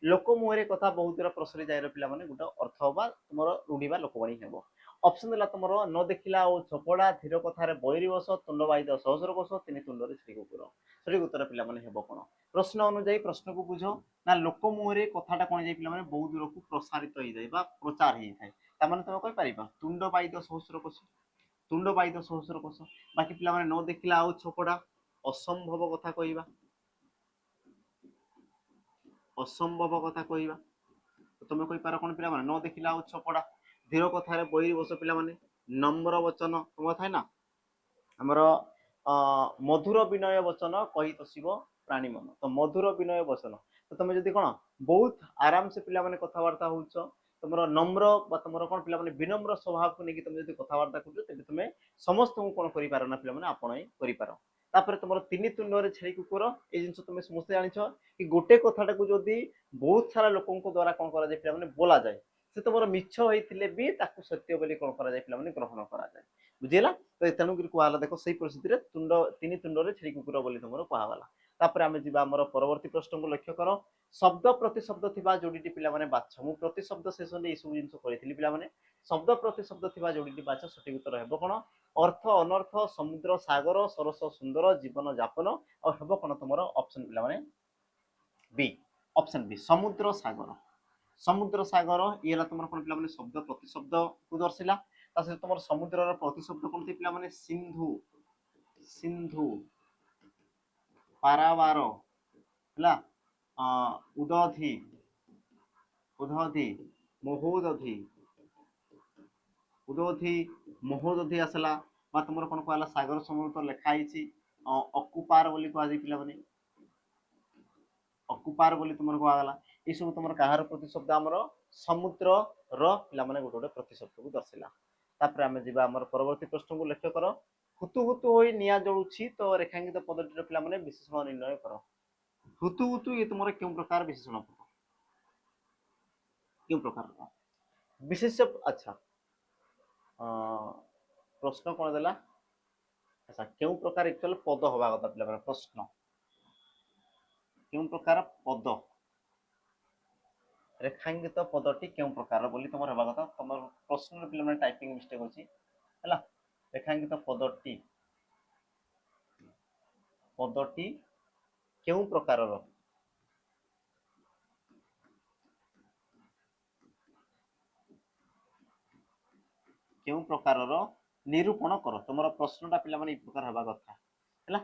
लोक मुहरे कथा बहुत दूर प्रसरी जाए पे गोटे अर्थ बा तुम रूढ़ी लोकवाणी हे ऑप्शन देला तुम न देखला और झपड़ा धीर कथार बैरी बस तुंड बाई सहसर कोष तीन तुंड श्री कुकुर सठिक उत्तर पे कौन प्रश्न अनुଯାयी प्रश्न को बुझ ना लोक मुहरे कथाटा कौन जाए पे बहुत दूर को प्रसारित हो जाए प्रचार होता है तुम कहीपर तुंड बाई सहसर कोष तुंड बाई सहसर कोष बाकी पे न देखला आउ छपड़ा असंभव कथा कहवा असंभव कथा कहवा तुम कहीपर कौन पे न देखला आउ छपड़ा धीर कथार बैरी बस पे नम्र वचन तुम थाए ना आमर मधुर विनय वचन कही तोषिब प्राणी मन तो मधुर विनय वचन तो तुम जदि कौन बहुत आराम से पे कथबार्ता हो तुम नम्र तुम कौन पे विनम्र स्वभाव को लेकिन तुम जब कथबार्ता कर तुम समस्त को कौन कर ना पे आपण कर तुम तीन तुंड छेड़ी कुकुर ये जिन तुम समस्त जान कि गोटे कथाटा को जदि बहुत सारा लोक द्वारा कौन कर बोला जाए से तुम मिछ होते भी सत्य बोली कौन कर ग्रहण कराए बुझेगा तो तेणुक कहला देख से परिस्थिति तुंड तीन तुंड छेड़ी कुकुर बोली तुम कहला तापर आम जी आम परवर्ती प्रश्न को लक्ष्य कर शब्द प्रतिशब्द थी जोड़ी पे बाछ मु प्रतिशब्द सेशन ये सब जिन करी पे शब्द प्रतिशब्द थी जोड़ी बाछ सठिक उत्तर हे कौन अर्थ अनर्थ समुद्र सागर सरस सुंदर जीवन जापन और हे कौन तुम ऑप्शन पे बी ऑप्शन बी समुद्र सागर ये तुम कौन पे शब्द प्रतिशब्द को दर्शिला तुम समुद्र प्रतिशब्द कौन थी पे सिंधु सिंधु पारावार है उदधि उदधि महोदधि उदधि महोदधि आसला तुम कौन कहला सागर समुद्र लिखाई अकुपार बोली कह पे अकुपार बोली तुम कहगला ये सब तुम कहार प्रतिशब्द आमर समुद्र पे गोटे प्रतिशब्द को दर्शिला तापर आम जी आम परवर्ती प्रश्न को लक्ष्य कर हुतु हुतु हो निआ जलुछि तो रेखांकित पदटी पे विशेषण निर्णय कर हुतु हुतु ये तुम क्यों प्रकार विशेषण पद क्यों प्रकार विशेष अच्छा प्रश्न कौन देला अच्छा क्यों प्रकार एक्चुअल पद हवा कथा पे प्रश्न क्यों प्रकार पद रेखांकित पदटी क्यों प्रकार बोली तुम हवा कथा तुम प्रश्न पे टाइपिंग मिस्टेक अच्छी है रेखांकित पदटी पदटी क्यों प्रकार क्यों प्रकार निरूपण कर तुम प्रश्नटा पे प्रकार हवा कथा है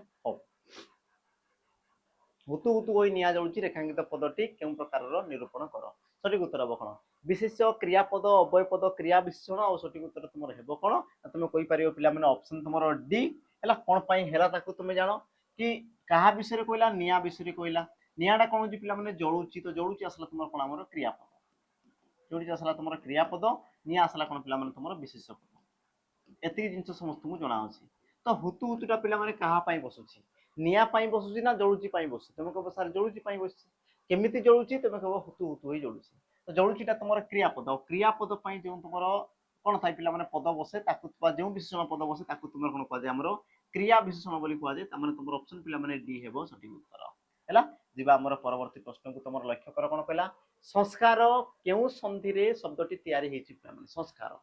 हुतु हुतु हो निआ जलुछि रेखांकित पदटी क्यों प्रकार निरूपण कर सठिक उत्तर हम कौन विशेष क्रियापद अव्ययपद क्रिया विशेषण और सठिक उत्तर तुम हे कौन तुम कहीपर पे ऑप्शन तुम डी है कौन है तुम जान कि कहा विषय कहला निया विषय कहला नियाटा कौन होची पिला माने जळुची तो जळुची आसला तुमर कोन हमर क्रियापद जळुची आसला तुमर क्रियापद निया आसला कोन पिला माने तुमर विशेष पद एति जिंस समस्त को जणा अछि तो हुतु हुतुटा पिला माने कहा पई बसुची निया पई बसुची ना जळुची पई बसुची तुम कहबो सर जळुची पई बसुची केमिति जळुची तुम कहबो हुतु हुतु होई जळुची तो जळुचीटा तुमर क्रियापद पई जो तुमर कोन थाई पिला माने पद बसे ताकु बा जो विशेषण पद बसे ताकु तुमर कोन कहजे हमरो क्रिया विशेषण बोली कहजे त माने तुमर ऑप्शन पिला माने डी हेबो सठिक उत्तर हैला जिबा हमर परवर्ती प्रश्न को तुमर लक्ष्य कर कोन कहला संस्कार केउ संधि रे शब्दटी तयारी हेछि पिला माने संस्कार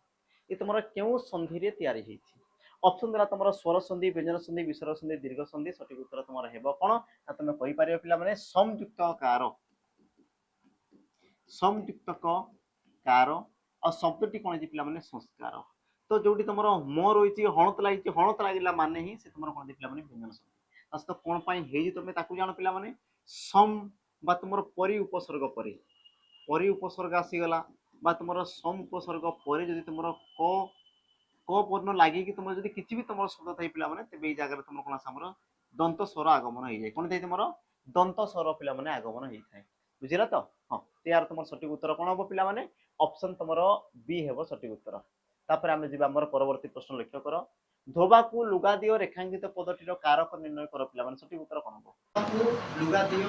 ए तुमर केउ संधि रे तयारी हेछि ऑप्शन देला तुमर स्वर संधि व्यंजन संधि विसर्ग संधि दीर्घ संधि सठिक उत्तर तुमर हेबो कोन ना तुमे कहि पारियो पिला माने समयुक्त कार और शब्दटी कौन है पिला माने संस्कार तो जोटी तुमर म रही हणत लागिला माने ही से तुमर कौन पिला माने व्यंजन संधि तो कौन पाई हेजी तुमे ताकू जानो पिला माने सम बा तुमर परि उपसर्ग आसीगला बा तुमर सम उपसर्ग परे जदि तुमर क वर्ण लागी कि तुमर जदि किछि भी तुमर शब्द थाई पिला माने तबे ए जागा रे तुमर कोन हमर दंत स्वर आगमन हो जाय कोन थाई तुमर दंत स्वर पिला माने आगमन होई थाय बुझिला तो हां यार तुमर सठिक उत्तर कोन हो पिला माने ऑप्शन तुमर बी हेबो सठिक उत्तर तापर आमे जिबा हमर परवर्ती प्रश्न लक्ष्य करो धोबा को लुगा दियो रेखांकित पदटीर कारक निर्णय करो पिला माने सठिक उत्तर कोन हो लुगा दियो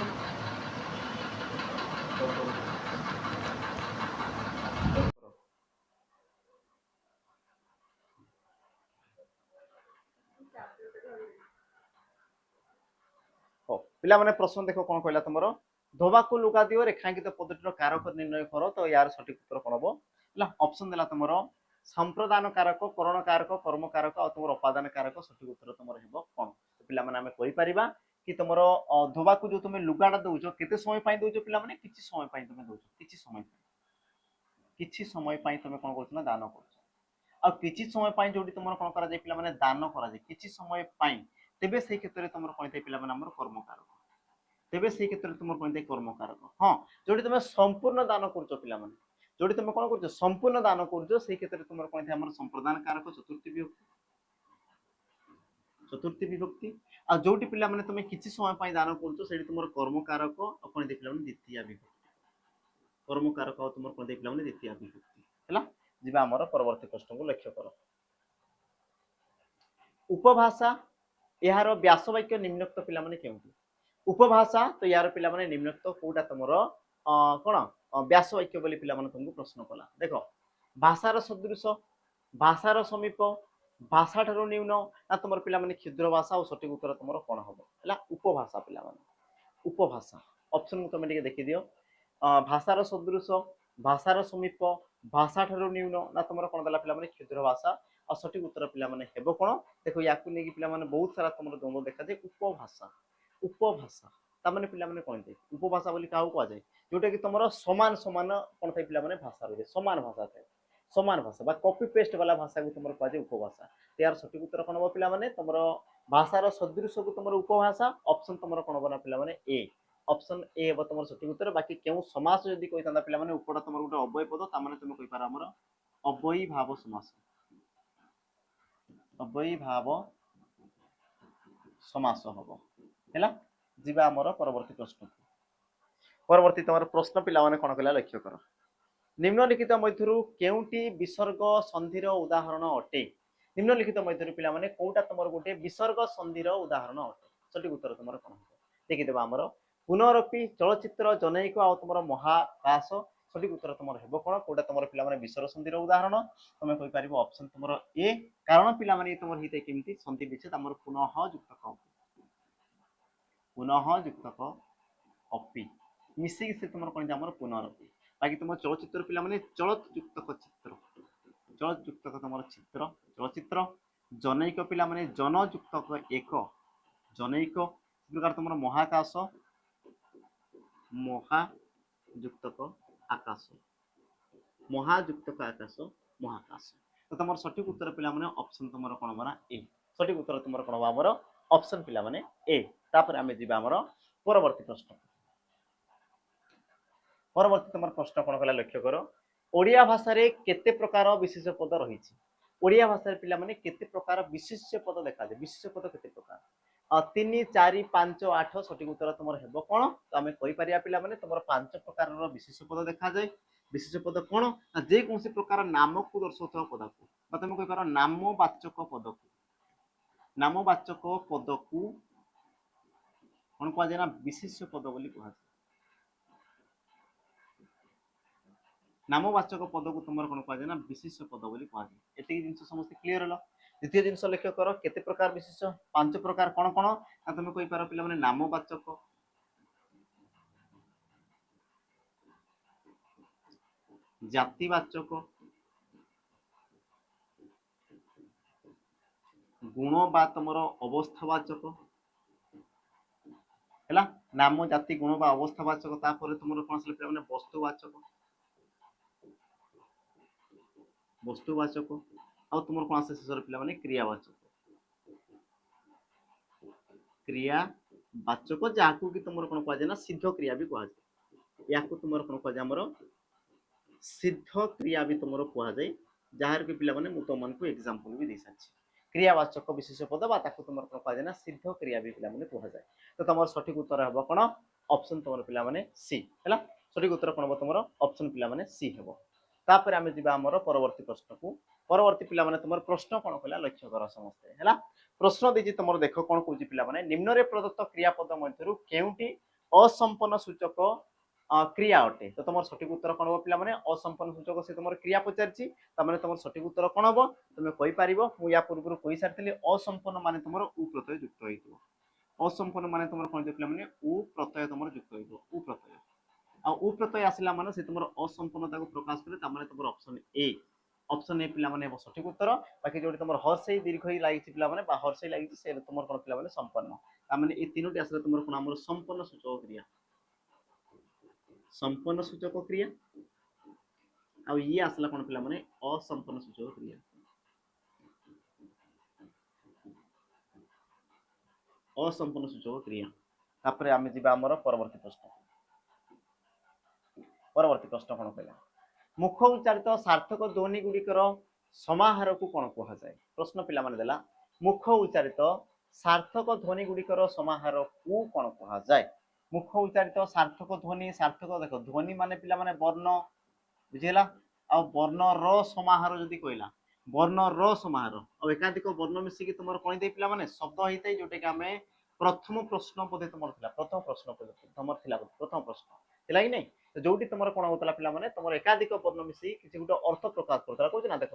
हो पिला माने प्रश्न देखो कोन कहला तुमरो धोबा को लुगा दियो रेखांकित पदटीर कारक निर्णय करो तो यार सठिक उत्तर कोन हो ला ऑप्शन देला तुमरो संप्रदान कारक करण कारक कर्म कारक और तुमर उपादान कारक सठिक उत्तर तुमर हेबो कोन तो पिला माने हमें कहि परिबा कि तुमरो धोबा को जो तुमे लुगाडा दोजो केते समय पई दोजो पिला माने किछि समय पई तुमे दोजो किछि समय पई तुमे कोन करछ ना दान करछ आ किछि समय पई जोडी तुमर कोन करा जाय पिला माने दान करा जाय किछि समय पई तेबे सेही क्षेत्र तुमर कोन थाय पिला माने हमर कर्म कारक तेबे सेही क्षेत्र तुमर कोन थाय कर्म कारक हां जोडी तुमे संपूर्ण दान करछ पिला माने जोडी तुमे कोन करछ संपूर्ण दान करछ सेही क्षेत्र तुमर कोन थाय हमर संप्रदान कारक चतुर्थी विभक्ति आ जोटी पिला माने तुमे किछि समय पई दान करछ सेठी तुमर कर्म कारक अपन देखिला माने द्वितीय विभक्ति कर्म कारक तुमर कोन देखिला माने द्वितीय विभक्ति हैला जिबा हमर परवर्ती प्रश्न को लक्ष्य करो उपभाषा यार व्यास वाक्य निम्नोक्त पिला माने केउटी उपभाषा तो यार पिला माने निम्नोक्त कोटा तुमर कोन व्यास वाक्य बोली पिला माने तुमको प्रश्न कला देखो भाषार सदृश भाषार समीप भाषा ठारो न्यून ना तुमर पिला माने क्षुद्र भाषा और सठिक उत्तर तुमर कोन हबो हला उपभाषा पिला माने उपभाषा ऑप्शन को तुमे देखि दियो भाषार सदृश भाषार समीप भाषा ठारो न्यून ना तुमर कोन दला पिला माने क्षुद्र भाषा और सठिक उत्तर पिला माने हेबो कोन देखो याकु नेकी पिला माने बहुत सारा तुमर द्वंद्व देखा दे उपभाषा ता माने पिला माने कोन दे उपभाषा बोली काहू को जाय जोटा कि तुमर समान समान कोन थाय पिला माने भाषा रे समान भाषा थाय समान भाषा बा कॉपी पेस्ट वाला भाषा को तुमर पाजे उपभाषा यार सठिक उत्तर कोन हो पिला माने तुमर भाषार सदृश को तुमर उपभाषा ऑप्शन तुमर कोन बना पिला माने ए ऑप्शन ए हेबो तुमर सठिक उत्तर बाकी केउ समास जदी कहि तांदा पिला माने उपडा तुमर गुटे अव्यय पद ता माने तुमे कहि पारा हमर अव्ययी भाव समास हबो हैला जिबा हमर परवर्ती प्रश्न परवर्ती तुमर प्रश्न पिला माने कोन कला लक्ष्य करो निम्नलिखित मध्यरु केउटी विसर्ग संधिर उदाहरण अटे निम्नलिखित मध्यरु पिला माने कोटा तुमर गुटे विसर्ग संधिर उदाहरण अटे सठिक उत्तर तुमर कोन देखि देबा हमर पुनरपि चलचित्र जनैक आ तुमर महाकाश सठिक उत्तर तुमर हेबो कोन कोटा तुमर पिला माने विसर्ग संधिर उदाहरण तुमे कहि पारिबो ऑप्शन तुमर ए कारण पिला माने तुमर हिते केमिति संधि विच्छेद हमर पुनः युक्तक अपि मिसी से तुमर कोन हमर पुनरपि बाकी तुम चलचित्र पिला माने चलत युक्तक तुमर चित्र चलचित्र जनैक पिला माने जन युक्तक एक जनैक प्रकार तुमर महाकाश महायुक्तक आकाश महाकाश तो तुमर सठिक उत्तर पिला माने ऑप्शन तुमर कोन बना ए सठिक उत्तर तुमर कोन हमर ऑप्शन पिला माने ए तापर आमे जिबा हमर परवर्ती प्रश्न परवर्ती तुम प्रश्न कोन कला लक्ष्य करो ओडिया भाषा रे केते प्रकार विशेष पद रही ओडिया भाषा रे पिला माने केते प्रकार विशेष पद देखा दे विशेष पद केते प्रकार तीन चार पांच आठ सठिक उत्तर तुम हेब कौन तो आम कहीपर पे तुम 5 प्रकार विशेष पद देखा जाए विशेष पद कौन जेकोसी प्रकार नाम को दर्शाता पद को तुम कहीपर नामवाचक पद को नामवाचक पद को कौन कहुए ना विशेष पद बोली कहुए नामवाचक पद को तुम कौन कहुए ना विशेष पद बोली कहुए एतिक जिन समस्त क्लीयर हल द्वितीय जिन लक्ष्य कर केते प्रकार विशेष 5 प्रकार कौन कौन तुम कहीपर पे नामवाचक जातिवाचक गुण बा तुम अवस्थावाचक है नाम जाति गुण बा अवस्थावाचक तापर तुम कौन पे वस्तुवाचक वस्तुवाचक आ तुम कौन आसे शेष पे क्रियावाचक क्रियावाचक जहाँ कि तुम कौन कहुए ना सिद्ध क्रिया भी कहुए या तुम कौन कहुए आमर सिद्ध क्रिया भी तुम कहुए जार भी पे तुमको एग्जांपल भी दे सारी क्रियावाचक विशेष पद तुम कौन कहुए ना सिद्ध क्रिया भी पे कहुए तो तुम सठिक उत्तर हम कौन ऑप्शन तुम पे सी है सठिक उत्तर कौन हम तुम ऑप्शन पे सी हम तापर आम जी परवर्ती प्रश्न को परवर्ती पे तुम प्रश्न कौन कहला लक्ष्य कर समस्ते है प्रश्न देती तुम देख कौन कौन पे निम्न में प्रदत्त क्रियापद मध्य केउटी असंपन्न सूचक क्रिया अटे तो तुम सठिक उत्तर कौन हम पे असंपन्न सूचक से तुम क्रिया पचारि तुम सठिक उत्तर कौन हम तुम कहीपर मुझे पूर्व कही सारी असंपन्न मान तुम उ प्रत्यय युक्त हो असंपन्न मान तुम कौन पे उ प्रत्यय तुम युक्त हो उ प्रत्यय आ उ प्रत्यय आसला माने से तुम असंपन्नता को प्रकाश करे तुम ऑप्शन ए पे सठिक उत्तर बाकी जो तुम हर्षई दीर्घ लगी पे हर्षई लगी से तुम कौन पे संपन्न ताने ये तीनोटी आसला तुम कौन आम संपन्न सूचक क्रिया संपन्न सूचक क्रिया आ ये आसला कौन पे असंपन्न सूचक क्रिया असंपन्न सूचक क्रिया तापर आम जी परवर्ती प्रश्न कौन कहला मुख उच्चारित सार्थक ध्वनि गुड़िकर समाहार को कौन कहुए प्रश्न पे मुख उच्चारित सार्थक ध्वनि गुड़िकर समाहार को कौन कहुए मुख उच्चारित सार्थक देख ध्वनि मान पे वर्ण बुझेगा आ वर्ण र समाहार जदि कहला वर्ण र समाहार और एकाधिक वर्ण मिसिकी तुम कौन दे पे शब्द होता है जोटा कि आम प्रथम प्रश्न बोधे तुम प्रथम प्रश्न तुम प्रथम प्रश्न है कि नहीं तो जो तुम कौन होता पे तुम एकाधिक वर्ण मिसी किसी गोटे अर्थ प्रकाश करूला कौन ना देख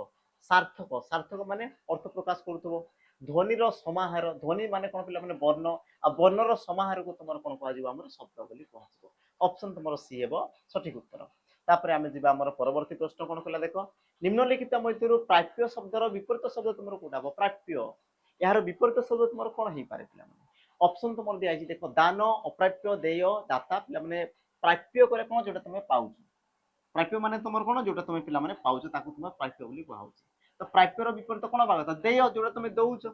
सार्थक सार्थक मान अर्थ प्रकाश करूब ध्वनि समाहार ध्वनि मान कौन पे वर्ण आ वर्ण समाहार को तुम कौन कह शब्द बोली कह ऑप्शन तुम सी हे सठिक उत्तर तापर आम जी परवर्ती प्रश्न कौन कहला देख निम्नलिखित मध्य प्राप्य शब्दर विपरीत शब्द तुम कौटा हम प्राप्य यार विपरीत शब्द तुम कौन हो पारे पे ऑप्शन तुम दिखाई देख दान अप्राप्य देय दाता पे प्राप्य कले कौन जो तुम पाउच प्राप्य मान तुम कौन जो तुम पे पाउच तुम प्राप्य बोली कहुच तो प्राप्यर विपरीत कौन हवा कथा देय जो तुम दौच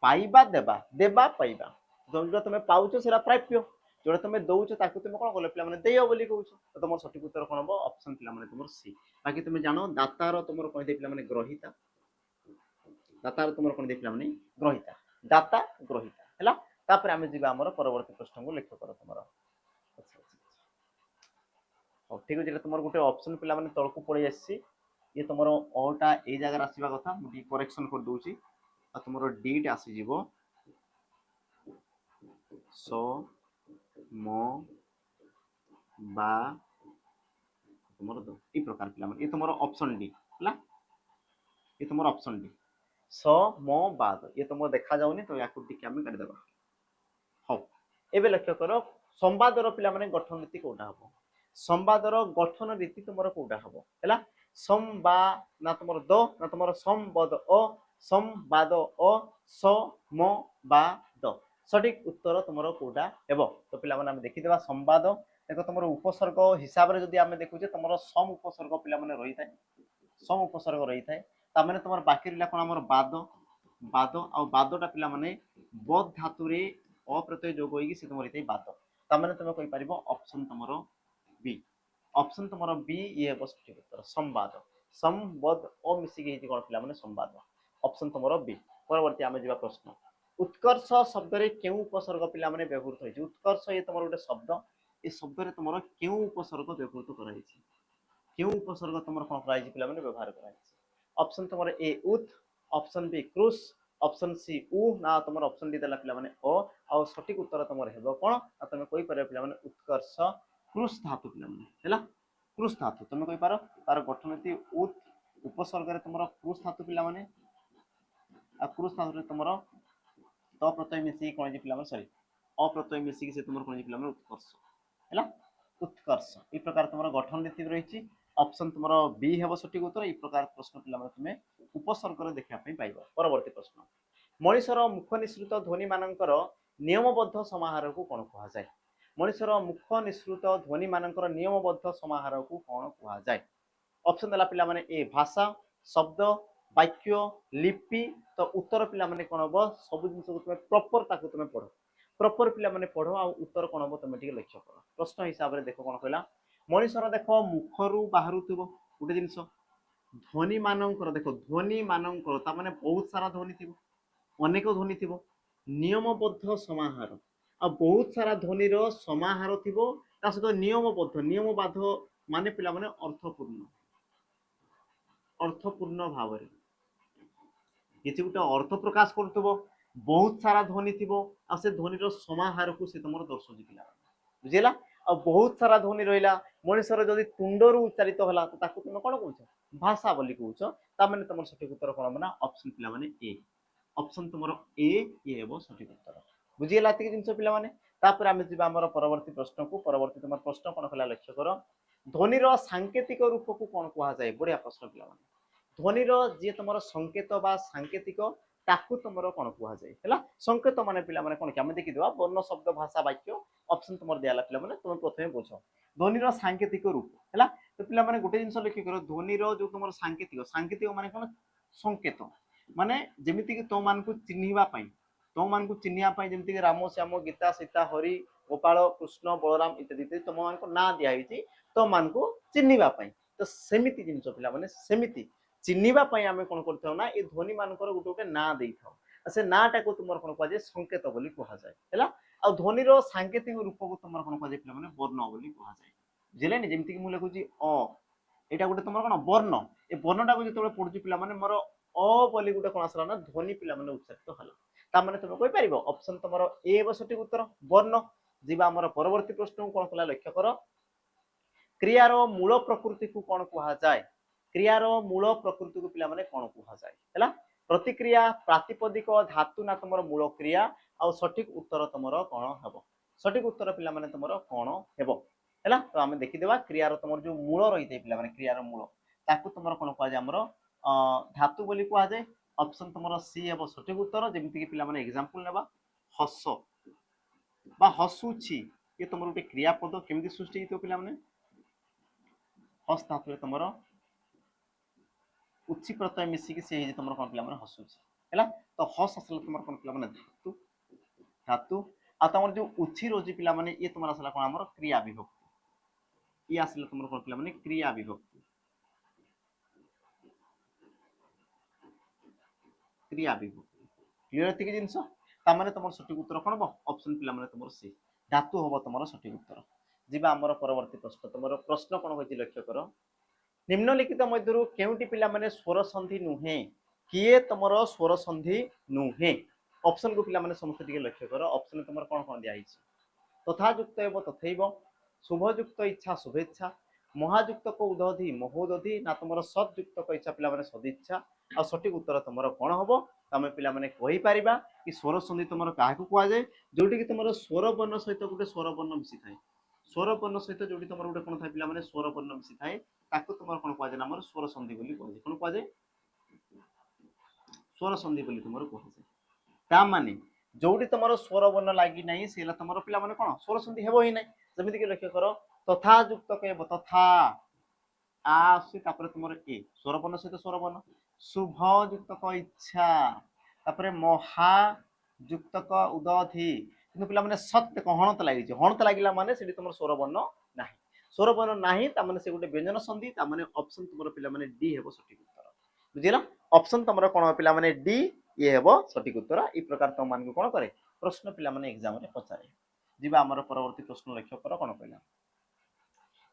पाइबा देबा देबा पाइबा जो तुम पाउच से प्राप्य जो तुम दौच तुम कौन कल पे देय बोली कहूँ तो तुम सठिक उत्तर कौन हम ऑप्शन पे तुम सी बाकी तुम जान दातार तुम कौन दे पे ग्रहिता दातार तुम कौन दे पे ग्रहिता दाता ग्रहिता है तापर आम जी परवर्ती प्रश्न को लक्ष्य कर तुम ठीक अच्छे तुम गोटे ऑप्शन पे तलक पड़े आसी ये तुम अटा ये जगह आसवा कथा मुझे करेक्शन कर दूची आ तुम डीट आसीज स म बा तुम ये प्रकार पे ये तुम ऑप्शन डी है ये तुम ऑप्शन डी स म बाद ये तुम देखा जाऊनी तो या काटिदेवा हाँ एवं लक्ष्य कर संवादर पे गठन रीति कौटा हम संवादर गठन रीति तुम कौटा हम है संबा ना तुम द ना तुम संबद अ संवाद अ स म बा द सठिक उत्तर तुम कौटा हेब तो पे देखीदे संवाद देख तुम उपसर्ग हिसाब से जब आम देखुचे तुम सम उपसर्ग पे रही है सम उपसर्ग रही है ताने तुम बाकी रहा कौन आम बाद बाद आ बादटा पे बद धातु अप्रत्यय जोग होगी तुम रही बाद ताने तुम कहीपर ऑप्शन तुम बी ऑप्शन तुम बी ये हम सठिक उत्तर संवाद संबद अ मिसिकी कौन पे संवाद ऑप्शन तुम बी परवर्ती आम जा प्रश्न उत्कर्ष शब्द रे केउ उपसर्ग पिला माने व्यवहृत होइछि उत्कर्ष ये तुम गोटे शब्द ए शब्द रे तुम केउ उपसर्ग व्यवहृत कराइछि केउ उपसर्ग तुम कोन कराइछि पिला माने व्यवहार कराइछि ऑप्शन तुम ए उत ऑप्शन बी क्रुस ऑप्शन सी उ ना तुम ऑप्शन डी देला पिला माने ओ आ सठिक उत्तर तुम हेबो कोन आ तुम कोइ पारे पिला माने उत्कर्ष क्रुस धातु पिला माने हैला क्रुस धातु तुम कोइ पारो तार गठन ती उत उपसर्ग रे तुम क्रुस धातु पिला माने आ क्रुस धातु रे तुम त प्रत्यय मिसी कोन जे पिला माने सॉरी अप्रत्यय मिसी से तुम कोन जे पिला माने उत्कर्ष हैला उत्कर्ष ई प्रकार तुम गठन नीति रही ऑप्शन तुम बी हेब सठिक उत्तर ई प्रकार प्रश्न पिला माने तुमे उपसर्ग रे देखा पई पाइबो परवर्ती प्रश्न मनुष्यर मुख निसृत ध्वनि मानकर नियमबद्ध समाहार को कोन कहा जाय मनुष्यर मुख निसृत ध्वनि मानकर नियमबद्ध समाहार को कोन कहा जाय ऑप्शन देला पिला माने ए भाषा शब्द वाक्य लिपि तो उत्तर पिला माने कोन हो सब जिंस को तुमे प्रॉपर ताको तुमे पढो प्रॉपर पिला माने पढो आ उत्तर कोन हो तुमे ठीक लक्ष्य करो प्रश्न हिसाब रे देखो कोन कहला मनुष्यर देखो मुखरू बाहरुथिबो गुटे जिंस ध्वनि मानकर देखो ध्वनि मानकर ता माने बहुत सारा ध्वनि थिबो अनेक ध्वनि थिबो नियमबद्ध समाहार आ बहुत सारा ध्वनि रो समाहार थिबो ता सहित नियमबद्ध नियमबाध माने पिला माने अर्थपूर्ण भाव रे किछि गुटे अर्थ प्रकाश करथबो बहुत सारा ध्वनि थिबो आ से ध्वनि रो समाहार को से तमरो दर्शो पिला बुझिला आ बहुत सारा ध्वनि रहिला मनुष्यर जदि तुंडरू उच्चारित होला तो ताकू तुम कोन कहउछ भाषा बोली कहउछ ता माने तमर सठिक उत्तर कोन बना ऑप्शन पिला माने ए ऑप्शन तुमरो ए ये हेबो सठिक उत्तर बुझिला एतिक जिंस पिला माने तापर आमे जिबा हमर परवर्ती प्रश्न को परवर्ती तुमर प्रश्न कोन खला लक्ष्य करो ध्वनि रो सांकेतिक रूप को कोन कहा जाय बढ़िया प्रश्न पिला माने ध्वनि रो जे तुमरो संकेत बा सांकेतिक ताकू तुमरो कोन कहा जाय हैला संकेत माने पिला माने कोन कि हम देखि देबा वर्ण शब्द भाषा वाक्य ऑप्शन तुमर दियाला पिला माने तुम प्रथमे बुझो ध्वनि रो सांकेतिक रूप हैला तो पिला माने गुटे जिंस लिखि करो ध्वनि रो जो तुमरो सांकेतिक सांकेतिक माने कोन संकेत माने जेमिति कि तो मान को चिन्हिबा पई तो मान को चिन्हिया पई जेमिति कि राम श्याम गीता सीता हरि गोपाल कृष्ण बलराम इत्यादि तो मान को ना दिया हिची तो मान को चिन्हिबा पई तो सेमिति जिंस पिला माने सेमिति चिन्हिबा पई आमे कोन करथौ ना ए ध्वनि मानकर गुटे गुटे ना देइथौ से नाटा को तुमर कोन कहा जाय संकेत बोली कहा जाय हैला आ ध्वनि रो सांकेतिक रूप को तुमर कोन कहा जाय पिला माने वर्ण बोली कहा जाय बुझिले नि जेमिति कि मु लिखुची अ एटा गुटे तुमर कोन वर्ण ए वर्णटा को जेतबे पढुची पिला माने मोर अ बोली गुटे कोन आसला ना ध्वनि पिला माने उच्चारित होला ता माने तुम कोइ परिबो ऑप्शन तुमर ए बो सठिक उत्तर वर्ण जिबा हमर परवर्ती प्रश्न को कोन कला लक्ष्य करो क्रियार मूल प्रकृति को कोन कहा जाय क्रियार मूल प्रकृति को पिला माने कोन कहा जाय हैला प्रतिक्रिया प्रातिपदिक धातु ना तुमर मूल क्रिया आ सठिक उत्तर तुमर कोन हेबो सठिक उत्तर पिला माने तुमर कोन हेबो हैला तो हमें देखि देबा क्रियार तुमर जो मूल रहिते पिला माने क्रियार मूल ताकू तुमर कोन कहा जाय हमर धातु बोली कहा जाय ऑप्शन तुमर सी हेबो सठिक उत्तर जेमिति कि पिला माने एग्जांपल नेबा हस बा हसुची ये तुमर उटे क्रियापद केमिति सृष्टि हितो पिला माने हस धातु रे तुमर उच्ची प्रत्यय मिसी कि से तुमर कोन पिला माने हसुची हैला तो हस असला तुमर कोन पिला माने धातु धातु आ तुमर जो उच्ची रोजी पिला माने ये तुमर असला कोन हमर क्रिया विभक्ति ये असला तुमर कोन पिला माने क्रिया विभक्ति क्लियर एतिक जिंस ता माने तुमर सठिक उत्तर कोन बो ऑप्शन पिला माने तुमर सी धातु होबो तुमर सठिक उत्तर जिबा हमर परवर्ती प्रश्न तुमर प्रश्न कोन होइछि लक्ष्य करो निम्नलिखित मध्यरु केउटी पिला माने स्वर संधि नुहे किए तुमर स्वर संधि नुहे ऑप्शन को पिला माने समस्त टिके लक्ष्य करो ऑप्शन तुमर कोन कोन दिया हिछि तथायुक्त एव तथैव शुभयुक्त इच्छा शुभेच्छा महायुक्त को उदधि महोदधि ना तुमर सदयुक्त को इच्छा पिला माने सदिच्छा आ सठिक उत्तर तुमर कोन हबो तमे पिला माने कहि परिबा कि स्वर संधि तुमर काहा को कुआ जाय जोटी कि तुमर स्वर वर्ण सहित गुटे स्वर वर्ण मिसी थाए स्वर वर्ण सहित जोटी तुमर गुटे कोन थाए पिला माने स्वर वर्ण मिसी थाए ताको तुमर कोन कुआ जाय हमर स्वर संधि बोली कहै कोन कुआ जाय स्वर संधि बोली तुमर कहै जाय ता माने जोटी तुमर स्वर वर्ण लागि नै सेला तुमर पिला माने कोन स्वर संधि हेबो ही नै जेमिति कि लक्ष्य करो तथा युक्त कहबो तथा आ से तापर तुमर ए स्वर वर्ण सहित स्वर वर्ण शुभ युक्त को इच्छा तापर महा युक्त को उदधि किंतु पिला माने सत्य को हणत लागि हणत लागिला माने सेठी तुमर स्वर वर्ण नाही स्वर वर्ण नाही ता माने से गुटे व्यंजन संधि ता माने ऑप्शन तुमर पिला माने डी हेबो सठिक उत्तर बुझिला ऑप्शन तुमर कोन पिला माने डी ये हेबो सठिक उत्तर। ई प्रकार तुम मान को कोन करे प्रश्न पिला माने एग्जाम रे पचारे। जिबा हमर परवर्ती प्रश्न लक्ष्य कर कोन कहला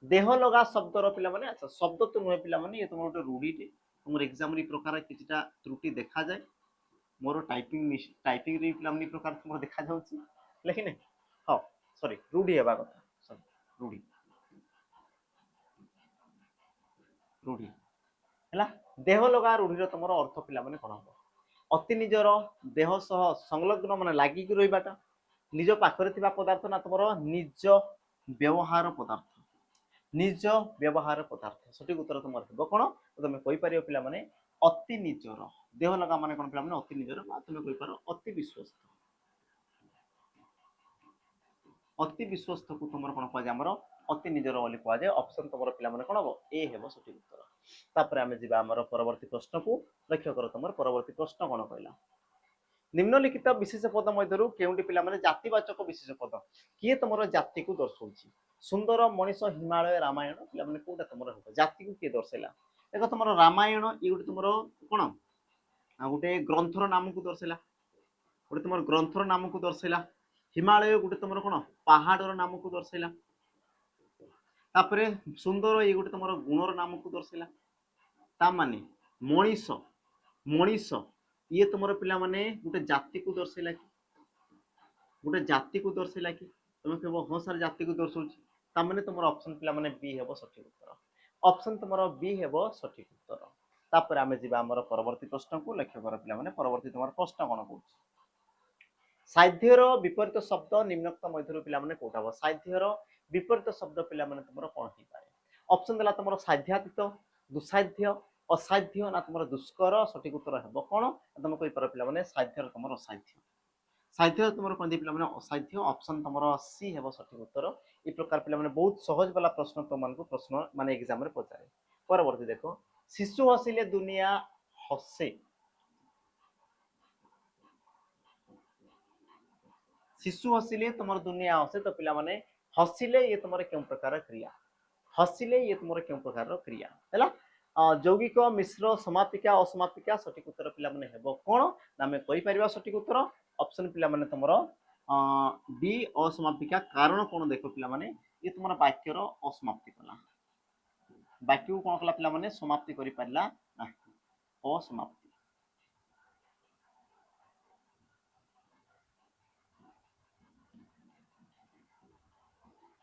देह लगा शब्दर पिला माने अच्छा शब्द तो नुहे पिला माने ये तुम गोटे रूढ़ी टे तुम एग्जाम रे प्रकार किछटा त्रुटि देखा जाय मोर टाइपिंग रे पिला माने प्रकार तुम देखा जाउची लेकिन हां सॉरी रूढ़ी हेबा कथा सॉरी रूढ़ी रूढ़ी हैला देह लगा रूढ़ीर तुम अर्थ पिला माने कोन हो अति निजर देह सह संलग्न माने लागि कि रहिबाटा निज पाखरे थिबा पदार्थ ना तुम निज व्यवहार पदार्थ निज व्यवहार पदार्थ सठिक उत्तर तुम हेबो कोन तुम कहि परियो पिला माने अति निजर देह लगा माने कोन पिला माने अति निजर बा तुम कहि पारो अति विश्वस्त को तुम कोन कह जाय हमर अति निजर बोली कह जाय ऑप्शन तुम पिला माने कोन हो ए हेबो सठिक उत्तर। तापर आमे जिबा हमर परवर्ती प्रश्न को लक्ष्य करो तुम परवर्ती प्रश्न कोन कहला निम्नलिखित विशेष पद मध्यरु केउंटी पिला माने जातिवाचक विशेष पद किए तुमर जाति को दर्शाउची सुंदर मनीष हिमालय रामायण पिला माने कोटा तुमर हो जाति को किए दर्शाइला देखो तुमर रामायण ई गुटे तुमर कोन गुटे ग्रंथर नाम को दर्शाइला गुटे तुमर ग्रंथर नाम को दर्शाइला हिमालय गुटे तुमर कोन पहाड़र नाम को दर्शाइला तापरे सुंदर ई गुटे तुमर गुणर नाम को दर्शाइला ता माने मनीष मनीष ये तुमर पिला माने गुटे जाति को दर्शाइला कि गुटे जाति को दर्शाइला कि तुम कहबो हां सर जाति को दर्शाउची ता माने तुमर ऑप्शन पिला माने बी हेबो सठिक उत्तर ऑप्शन तुमर बी हेबो सठिक उत्तर। तापर आमे जिबा हमर परवर्ती प्रश्न को लक्ष्य कर पिला माने परवर्ती तुमर प्रश्न कोन कहूची साध्यर विपरीत शब्द निम्नलिखित मध्यरु पिला माने कोटा हो साध्यर विपरीत शब्द पिला माने तुमर कोन ही पाए ऑप्शन देला तुमर साध्यातीत दुसाध्य असाध्य ना तुमर दुष्कर सठिक उत्तर हेबो कोन तुम कहि पारो पिला माने साध्यर तुमर असाध्य साहित्य तुम कौन पिला माने असाध्य ऑप्शन तुम सी हेबो सठिक उत्तर। ई प्रकार पिला माने बहुत सहज वाला प्रश्न तुम को प्रश्न माने एग्जाम रे पचारे। परवर्ती देखो शिशु हसिले दुनिया हसे शिशु हसिले तुम दुनिया हसे तो पिला माने हसिले ये तुम केउ प्रकार क्रिया हसिले ये तुम केउ प्रकार क्रिया हैला यौगिक मिश्र समापिका असमापिका सठिक उत्तर पिला माने हेबो कोन नामे कहि परिबा सठिक उत्तर ऑप्शन पिला माने तुमर डी असमापिका कारण कोन देखो पिला माने ये तुमर वाक्यर असमाप्ति कला वाक्य को कोन कला पिला माने समाप्ति करि पारला ना असमाप्ति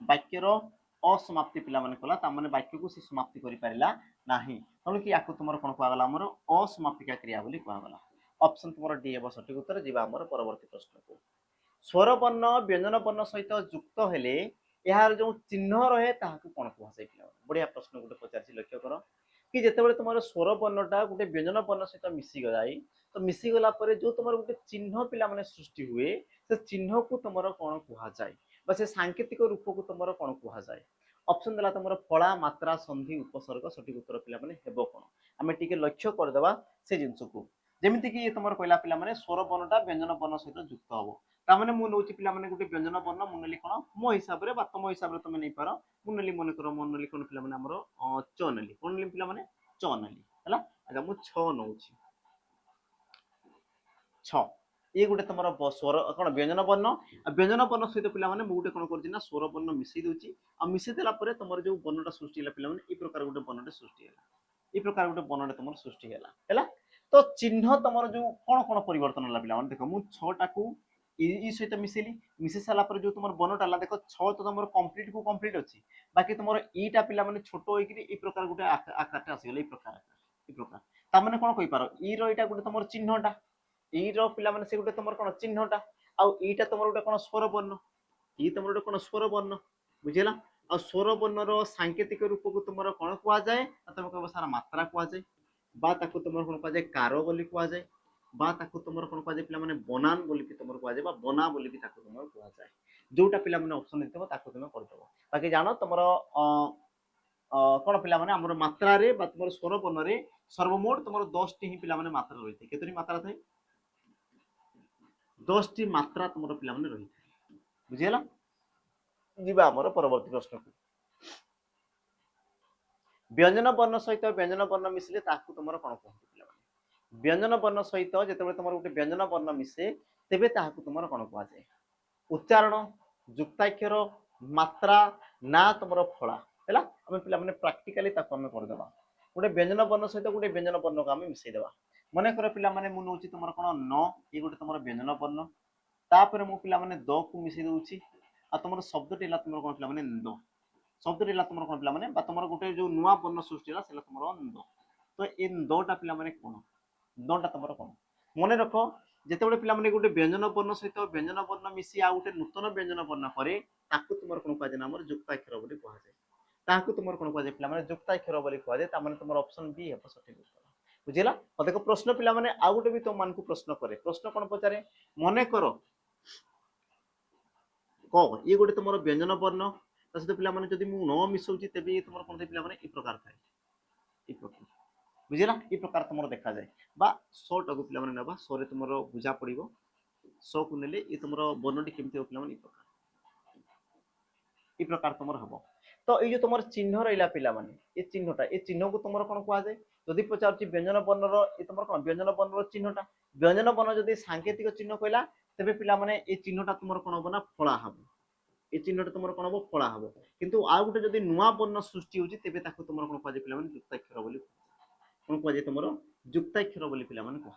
वाक्यर असमाप्ति पिला माने कला ता माने वाक्य को से समाप्ति करि पारला नाही तनु कि याकु तुमर कोन कहला गला हमर असमापिका क्रिया बोली कहला गला ऑप्शन तुमर डी हेबो सठिक उत्तर जिबा हमर परवर्ती प्रश्न को स्वर वर्ण व्यंजन वर्ण सहित युक्त हेले यार जो चिन्ह रहे ताहाकु कोन कहै पिला बढ़िया प्रश्न गुटे पचारछि लक्ष्य करो कि जेते बेले तुमर स्वर वर्णटा गुटे व्यंजन वर्ण सहित मिसी गलाई तो मिसी गला परे जो तुमर गुटे चिन्ह पिला माने सृष्टि हुए से चिन्ह को तुमर कोन कहै जाय बा से सांकेतिक रूप को तुमर कोन कहै जाय ऑप्शन देला तुमर फळा मात्रा संधि उपसर्ग सठिक उत्तर पिला माने हेबो कोन हमें टिके लक्ष्य कर देबा से जिंस को जेमिति कि तुमर कहला पिला माने स्वर वर्णटा व्यंजन वर्ण सहित युक्त हबो ता माने मु नउची पिला माने गुटे व्यंजन वर्ण मुनली कोन मो हिसाब रे बा तम हिसाब रे तुम नै पारो मुनली मन करो मुनली कोन पिला माने हमरो चनली कोनली पिला माने चनली हला अच्छा मु 6 नउची 6 ये गुटे तुमर स्वर कोन व्यंजन वर्ण सहित पिला माने मु गुटे कोन करछि ना स्वर वर्ण मिसै दोछि आ मिसै देला परे तुमर जो वर्णटा सृष्टि हला पिला माने ई प्रकार गुटे वर्णटा सृष्टि हला ई प्रकार गुटे वर्णटा तुमर सृष्टि हला तो चिन्ह तुमर जो कोन कोन परिवर्तन हला पिला माने देखो मु 6 टा को ई सहित मिसेली मिसे साला पर जो तुमर बनटा ला देखो 6 तो तुमर कंप्लीट को कंप्लीट अछि बाकी तुमर ईटा पिला माने छोटो होई कि ई प्रकार गुटे आकारटा आसी गेलै ई प्रकार ता माने कोन कहि पारो ई रो ईटा गुटे तुमर चिन्हटा ई रो पिला माने से गुटे तुमर कोन चिन्हटा आ ईटा तुमर गुटे कोन स्वर वर्ण ई तुमर गुटे कोन स्वर वर्ण बुझिला आ स्वर वर्ण रो सांकेतिक रूप को तुमर कोन कुआ जाय तुम कहबो सारा मात्रा कुआ जाय बा ताको तुमर कोन कुआ जाय कारो बोली कुआ जाय बा ताको तुमर कोन कुआ जाय पिला माने बनान बोली कि तुमर कुआ जाय बा बना बोली कि ताको तुमर कुआ जाय जोटा पिला माने ऑप्शन देतबो ताको तुम कर दबो बाकी जानो तुमर कोन पिला माने हमर मात्रा रे बा तुमर स्वर वर्ण रे सर्वमोट तुमर 10 टी ही पिला माने मात्रा रहिते केतरी मात्रा थाई 10 टी मात्रा तुमर पिला माने रहिते बुझियला जीवा हमर परवर्ती प्रश्न को व्यंजन वर्ण सहित व्यंजन वर्ण मिसले ताकू तुमर कोन कहते पिला माने व्यंजन वर्ण सहित जिते तुम गोटे व्यंजन वर्ण मिसे तेबे ताहाकु तुमर कौन कहुए उच्चारण जुक्ताक्षर मात्रा ना तुम फला है आम पे प्राक्टिकाली आम करदे गोटे व्यंजन वर्ण सहित गोटे व्यंजन वर्ण को आम मिसेदेवा मन कर पे मुझे तुम कौन न ये गोटे तुम व्यंजन वर्ण तापर मु पे द को मिसई दूसरी आ तुम शब्द तुम कौन पे द शब्द तुम कौन पे तुम गोटे जो नुआ वर्ण सृष्टि है तुम द तो ये दटा पे कौन दटा तुम कौन मन रख जिते पे गोटे व्यंजन वर्ण सहित व्यंजन वर्ण मिसी आ गोटे नूतन व्यंजन वर्ण पर तुम कौन कहुए जुक्ताक्षर बोली कहुए ताकू तुम कौन कहुए पे जुक्ताक्षर बोली कहुए तुम ऑप्शन बी है सठिक उत्तर बुझेगा और देख प्रश्न पे आउ गोटे भी तुम मान प्रश्न करे प्रश्न कौन पचारे मन कर कह ये गोटे तुम व्यंजन वर्ण सहित पे जब न मिसाऊँ तेज तुम कौन पे ये प्रकार थाए ये प्रकार बुझेगा ये प्रकार तुम देखा जाए बा सो टाक पे ना सो तुम बुझा पड़ो सो को नेले ये तुम वर्णटी केमती हो पे ये प्रकार तुम हम तो ये जो तुम चिन्ह रहा पे ये चिन्हटा ये चिन्ह को तुम कौन कहुए जदि पचार व्यंजन वर्णर ये तुम कौन व्यंजन वर्णर चिन्हटा व्यंजन वर्ण जब सांकेतिक चिन्ह कहला तेज पे ये चिन्हटा तुम कौन हम ना फला हम ये चिन्हटा तुम कौन हम फला हम किंतु आ गोटे जब नुआ वर्ण सृष्टि होती तुम कौन कहुए पे जुक्ताक्षर बोली कौन कहुए तुम जुक्ताक्षर बोली पे कहते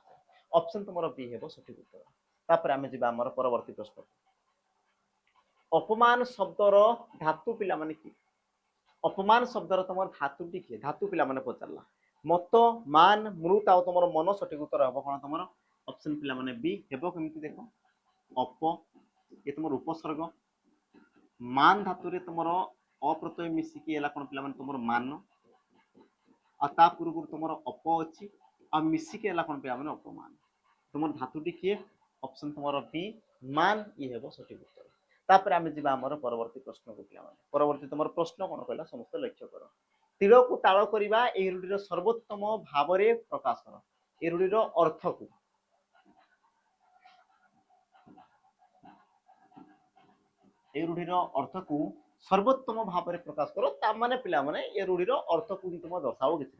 ऑप्शन तुम बी है सठिक उत्तर तापर आम जी आम परवर्ती प्रश्न अपमान शब्दर धातु पिला माने कि अपमान शब्दर तुम धातुटी किए धातु पिला माने पचारला मत मान मृत आ तुम मन सठिक उत्तर हम कौन तुम ऑप्शन पिला माने बी हेबो केमती देख अप ये तुम उपसर्ग मान धातु रे तुम अप्रत्यय मिसिकी एला कौन पिला माने तुम मान आ पूर्व तुम अप अच्छी आ मिसिकी एला कौन पिला माने अपमान तुम धातुटी किए ऑप्शन तुम बी मान ये हेबो सठिक उत्तर तापर आम जी आम परवर्ती प्रश्न को पे परवर्ती तुम प्रश्न कौन कहला समस्त लक्ष्य कर तीर को ताल करवा ए रूढ़ीर सर्वोत्तम भाव प्रकाश कर ए रूढ़ीर अर्थ को ए रूढ़ीर अर्थ को सर्वोत्तम भाव प्रकाश कर ताने पे ए रूढ़ीर अर्थ को तुम दर्शाओ कि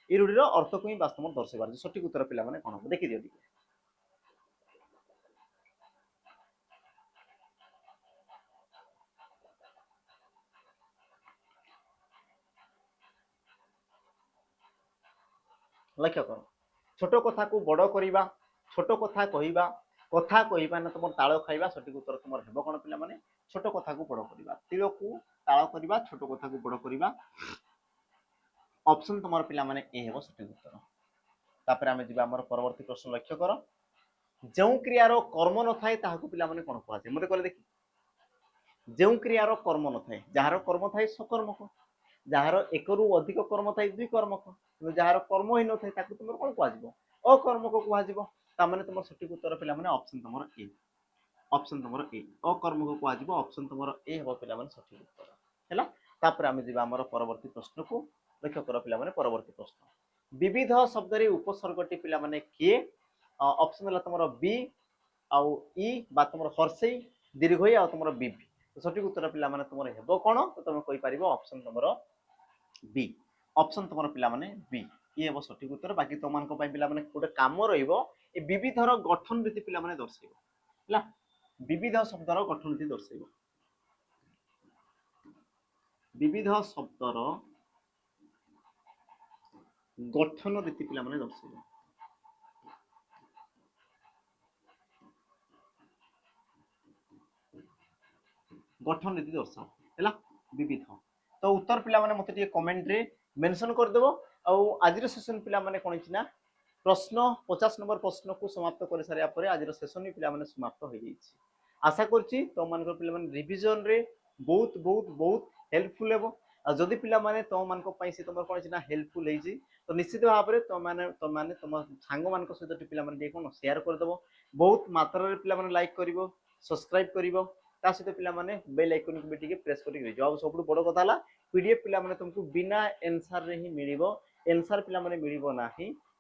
ए रूढ़ीर अर्थ को ही बास तुम दर्शाइबार सठिक उत्तर पे कौन हम देखी दियो लक्ष्य कर छोट कथा को बड़ करवा छोट कथा कहवा कथा कहवा ना तुम ताल खाइबा सठिक उत्तर तुम हेब कौन पे छोट कथा को बड़ करवा तीर को ताल करवा छोट कथा को बड़ करवा ऑप्शन तुम पे ए हेब सठिक उत्तर तापर आम जी आम परवर्ती प्रश्न लक्ष्य कर जो क्रियार कर्म न थाए ताहाकू पिला माने कौन कहुए मत कह देखी जो क्रियार कर्म न थाए जार कर्म थाए सकर्मक जार एक रु अधिक कर्म थाए द्विकर्मक जार कर्म ही न थाए तुम कौन कह अकर्मक कहुए तुम सठिक उत्तर पे ऑप्शन तुम ए ऑप्शन तुम ए अकर्मक कहुए ऑप्शन तुम ए हम पे सठिक उत्तर है तापर आम जी आम परवर्ती प्रश्न को लक्ष्य कर पे परवर्ती प्रश्न विविध शब्द उपसर्गटी पे किए ऑप्शन है तुम बी आउ ई बा तुम हर्षई दीर्घई आ तुम बीबी तो सठिक उत्तर पे तुम हेब कौन तो तुम कहीपर ऑप्शन तुम बी ऑप्शन तुम पे बी ये हम सठिक उत्तर बाकी तुम पे गोटे कम रविधर गठन रीति पे दर्शाइब विविध शब्दर गठन रीति दर्शाइब विविध शब्दर गठन रीति पे दर्शाइब गठन रीति दर्शाओ है विविध तो उत्तर पे मत कमेंट रे मेंशन करदेव आज सेशन पे कौन ना प्रश्न 50 नंबर प्रश्न को समाप्त कर सारे आज सेशन भी पे समाप्त हो जाए आशा करुँच तुम मान पे रिविजन रे बहुत बहुत बहुत हेल्पफुल हे जदि पे तुम मान से तुम कौन ना हेल्पफुल हो तो निश्चित भाव में तुम तुम सांग मान सहित पे कौन शेयर करदेव बहुत मात्रा पे लाइक कर सब्सक्राइब कर सहित पे बेल आइकन को भी प्रेस कर सब बड़ कथा पीडीएफ पे तुमको बिना एनसर रे ही मिल एनसर पे मिल ना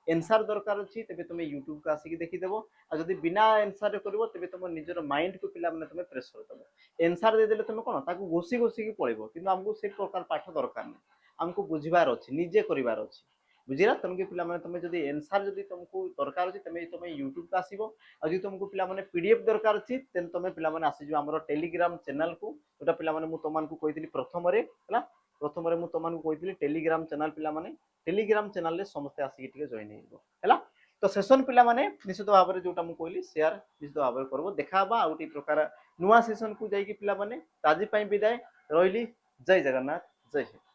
एनसर दरकार अच्छी तेज तुम यूट्यूब को आसिक देखीदेव और जब बिना एनसर कर तेज तुम निजर माइंड को पे तुम प्रेस करदेव एनसर देदेले तुम कौन ताकू घोषी घोषिकी पड़ो कि आमको से प्रकार पाठ दरकार नहीं आमको बुझार अच्छे निजे करार अच्छे बुझिला तुमके पिला माने तुम जदी आंसर जदी तुमको दरकार अछि तमे तुम YouTube का आसीबो आ जदी तुमको पिला माने PDF दरकार अछि तेन तुम पिला माने आसी जो हमरो टेलीग्राम चैनल को जोटा पिला माने मु तमान को कहितली प्रथम रे हला प्रथम रे मु तमान को कहितली टेलीग्राम चैनल पिला माने टेलीग्राम चैनल रे समस्त आसी के जॉइन हेइबो हला तो सेशन पिला माने निश्चित भाव रे जोटा मु कहली शेयर निश्चित भाव रे करबो देखाबा आउटी प्रकार नुवा सेशन को जाई कि पिला माने ताजी पई विदाय रहिली जय जगन्नाथ जय हिंद।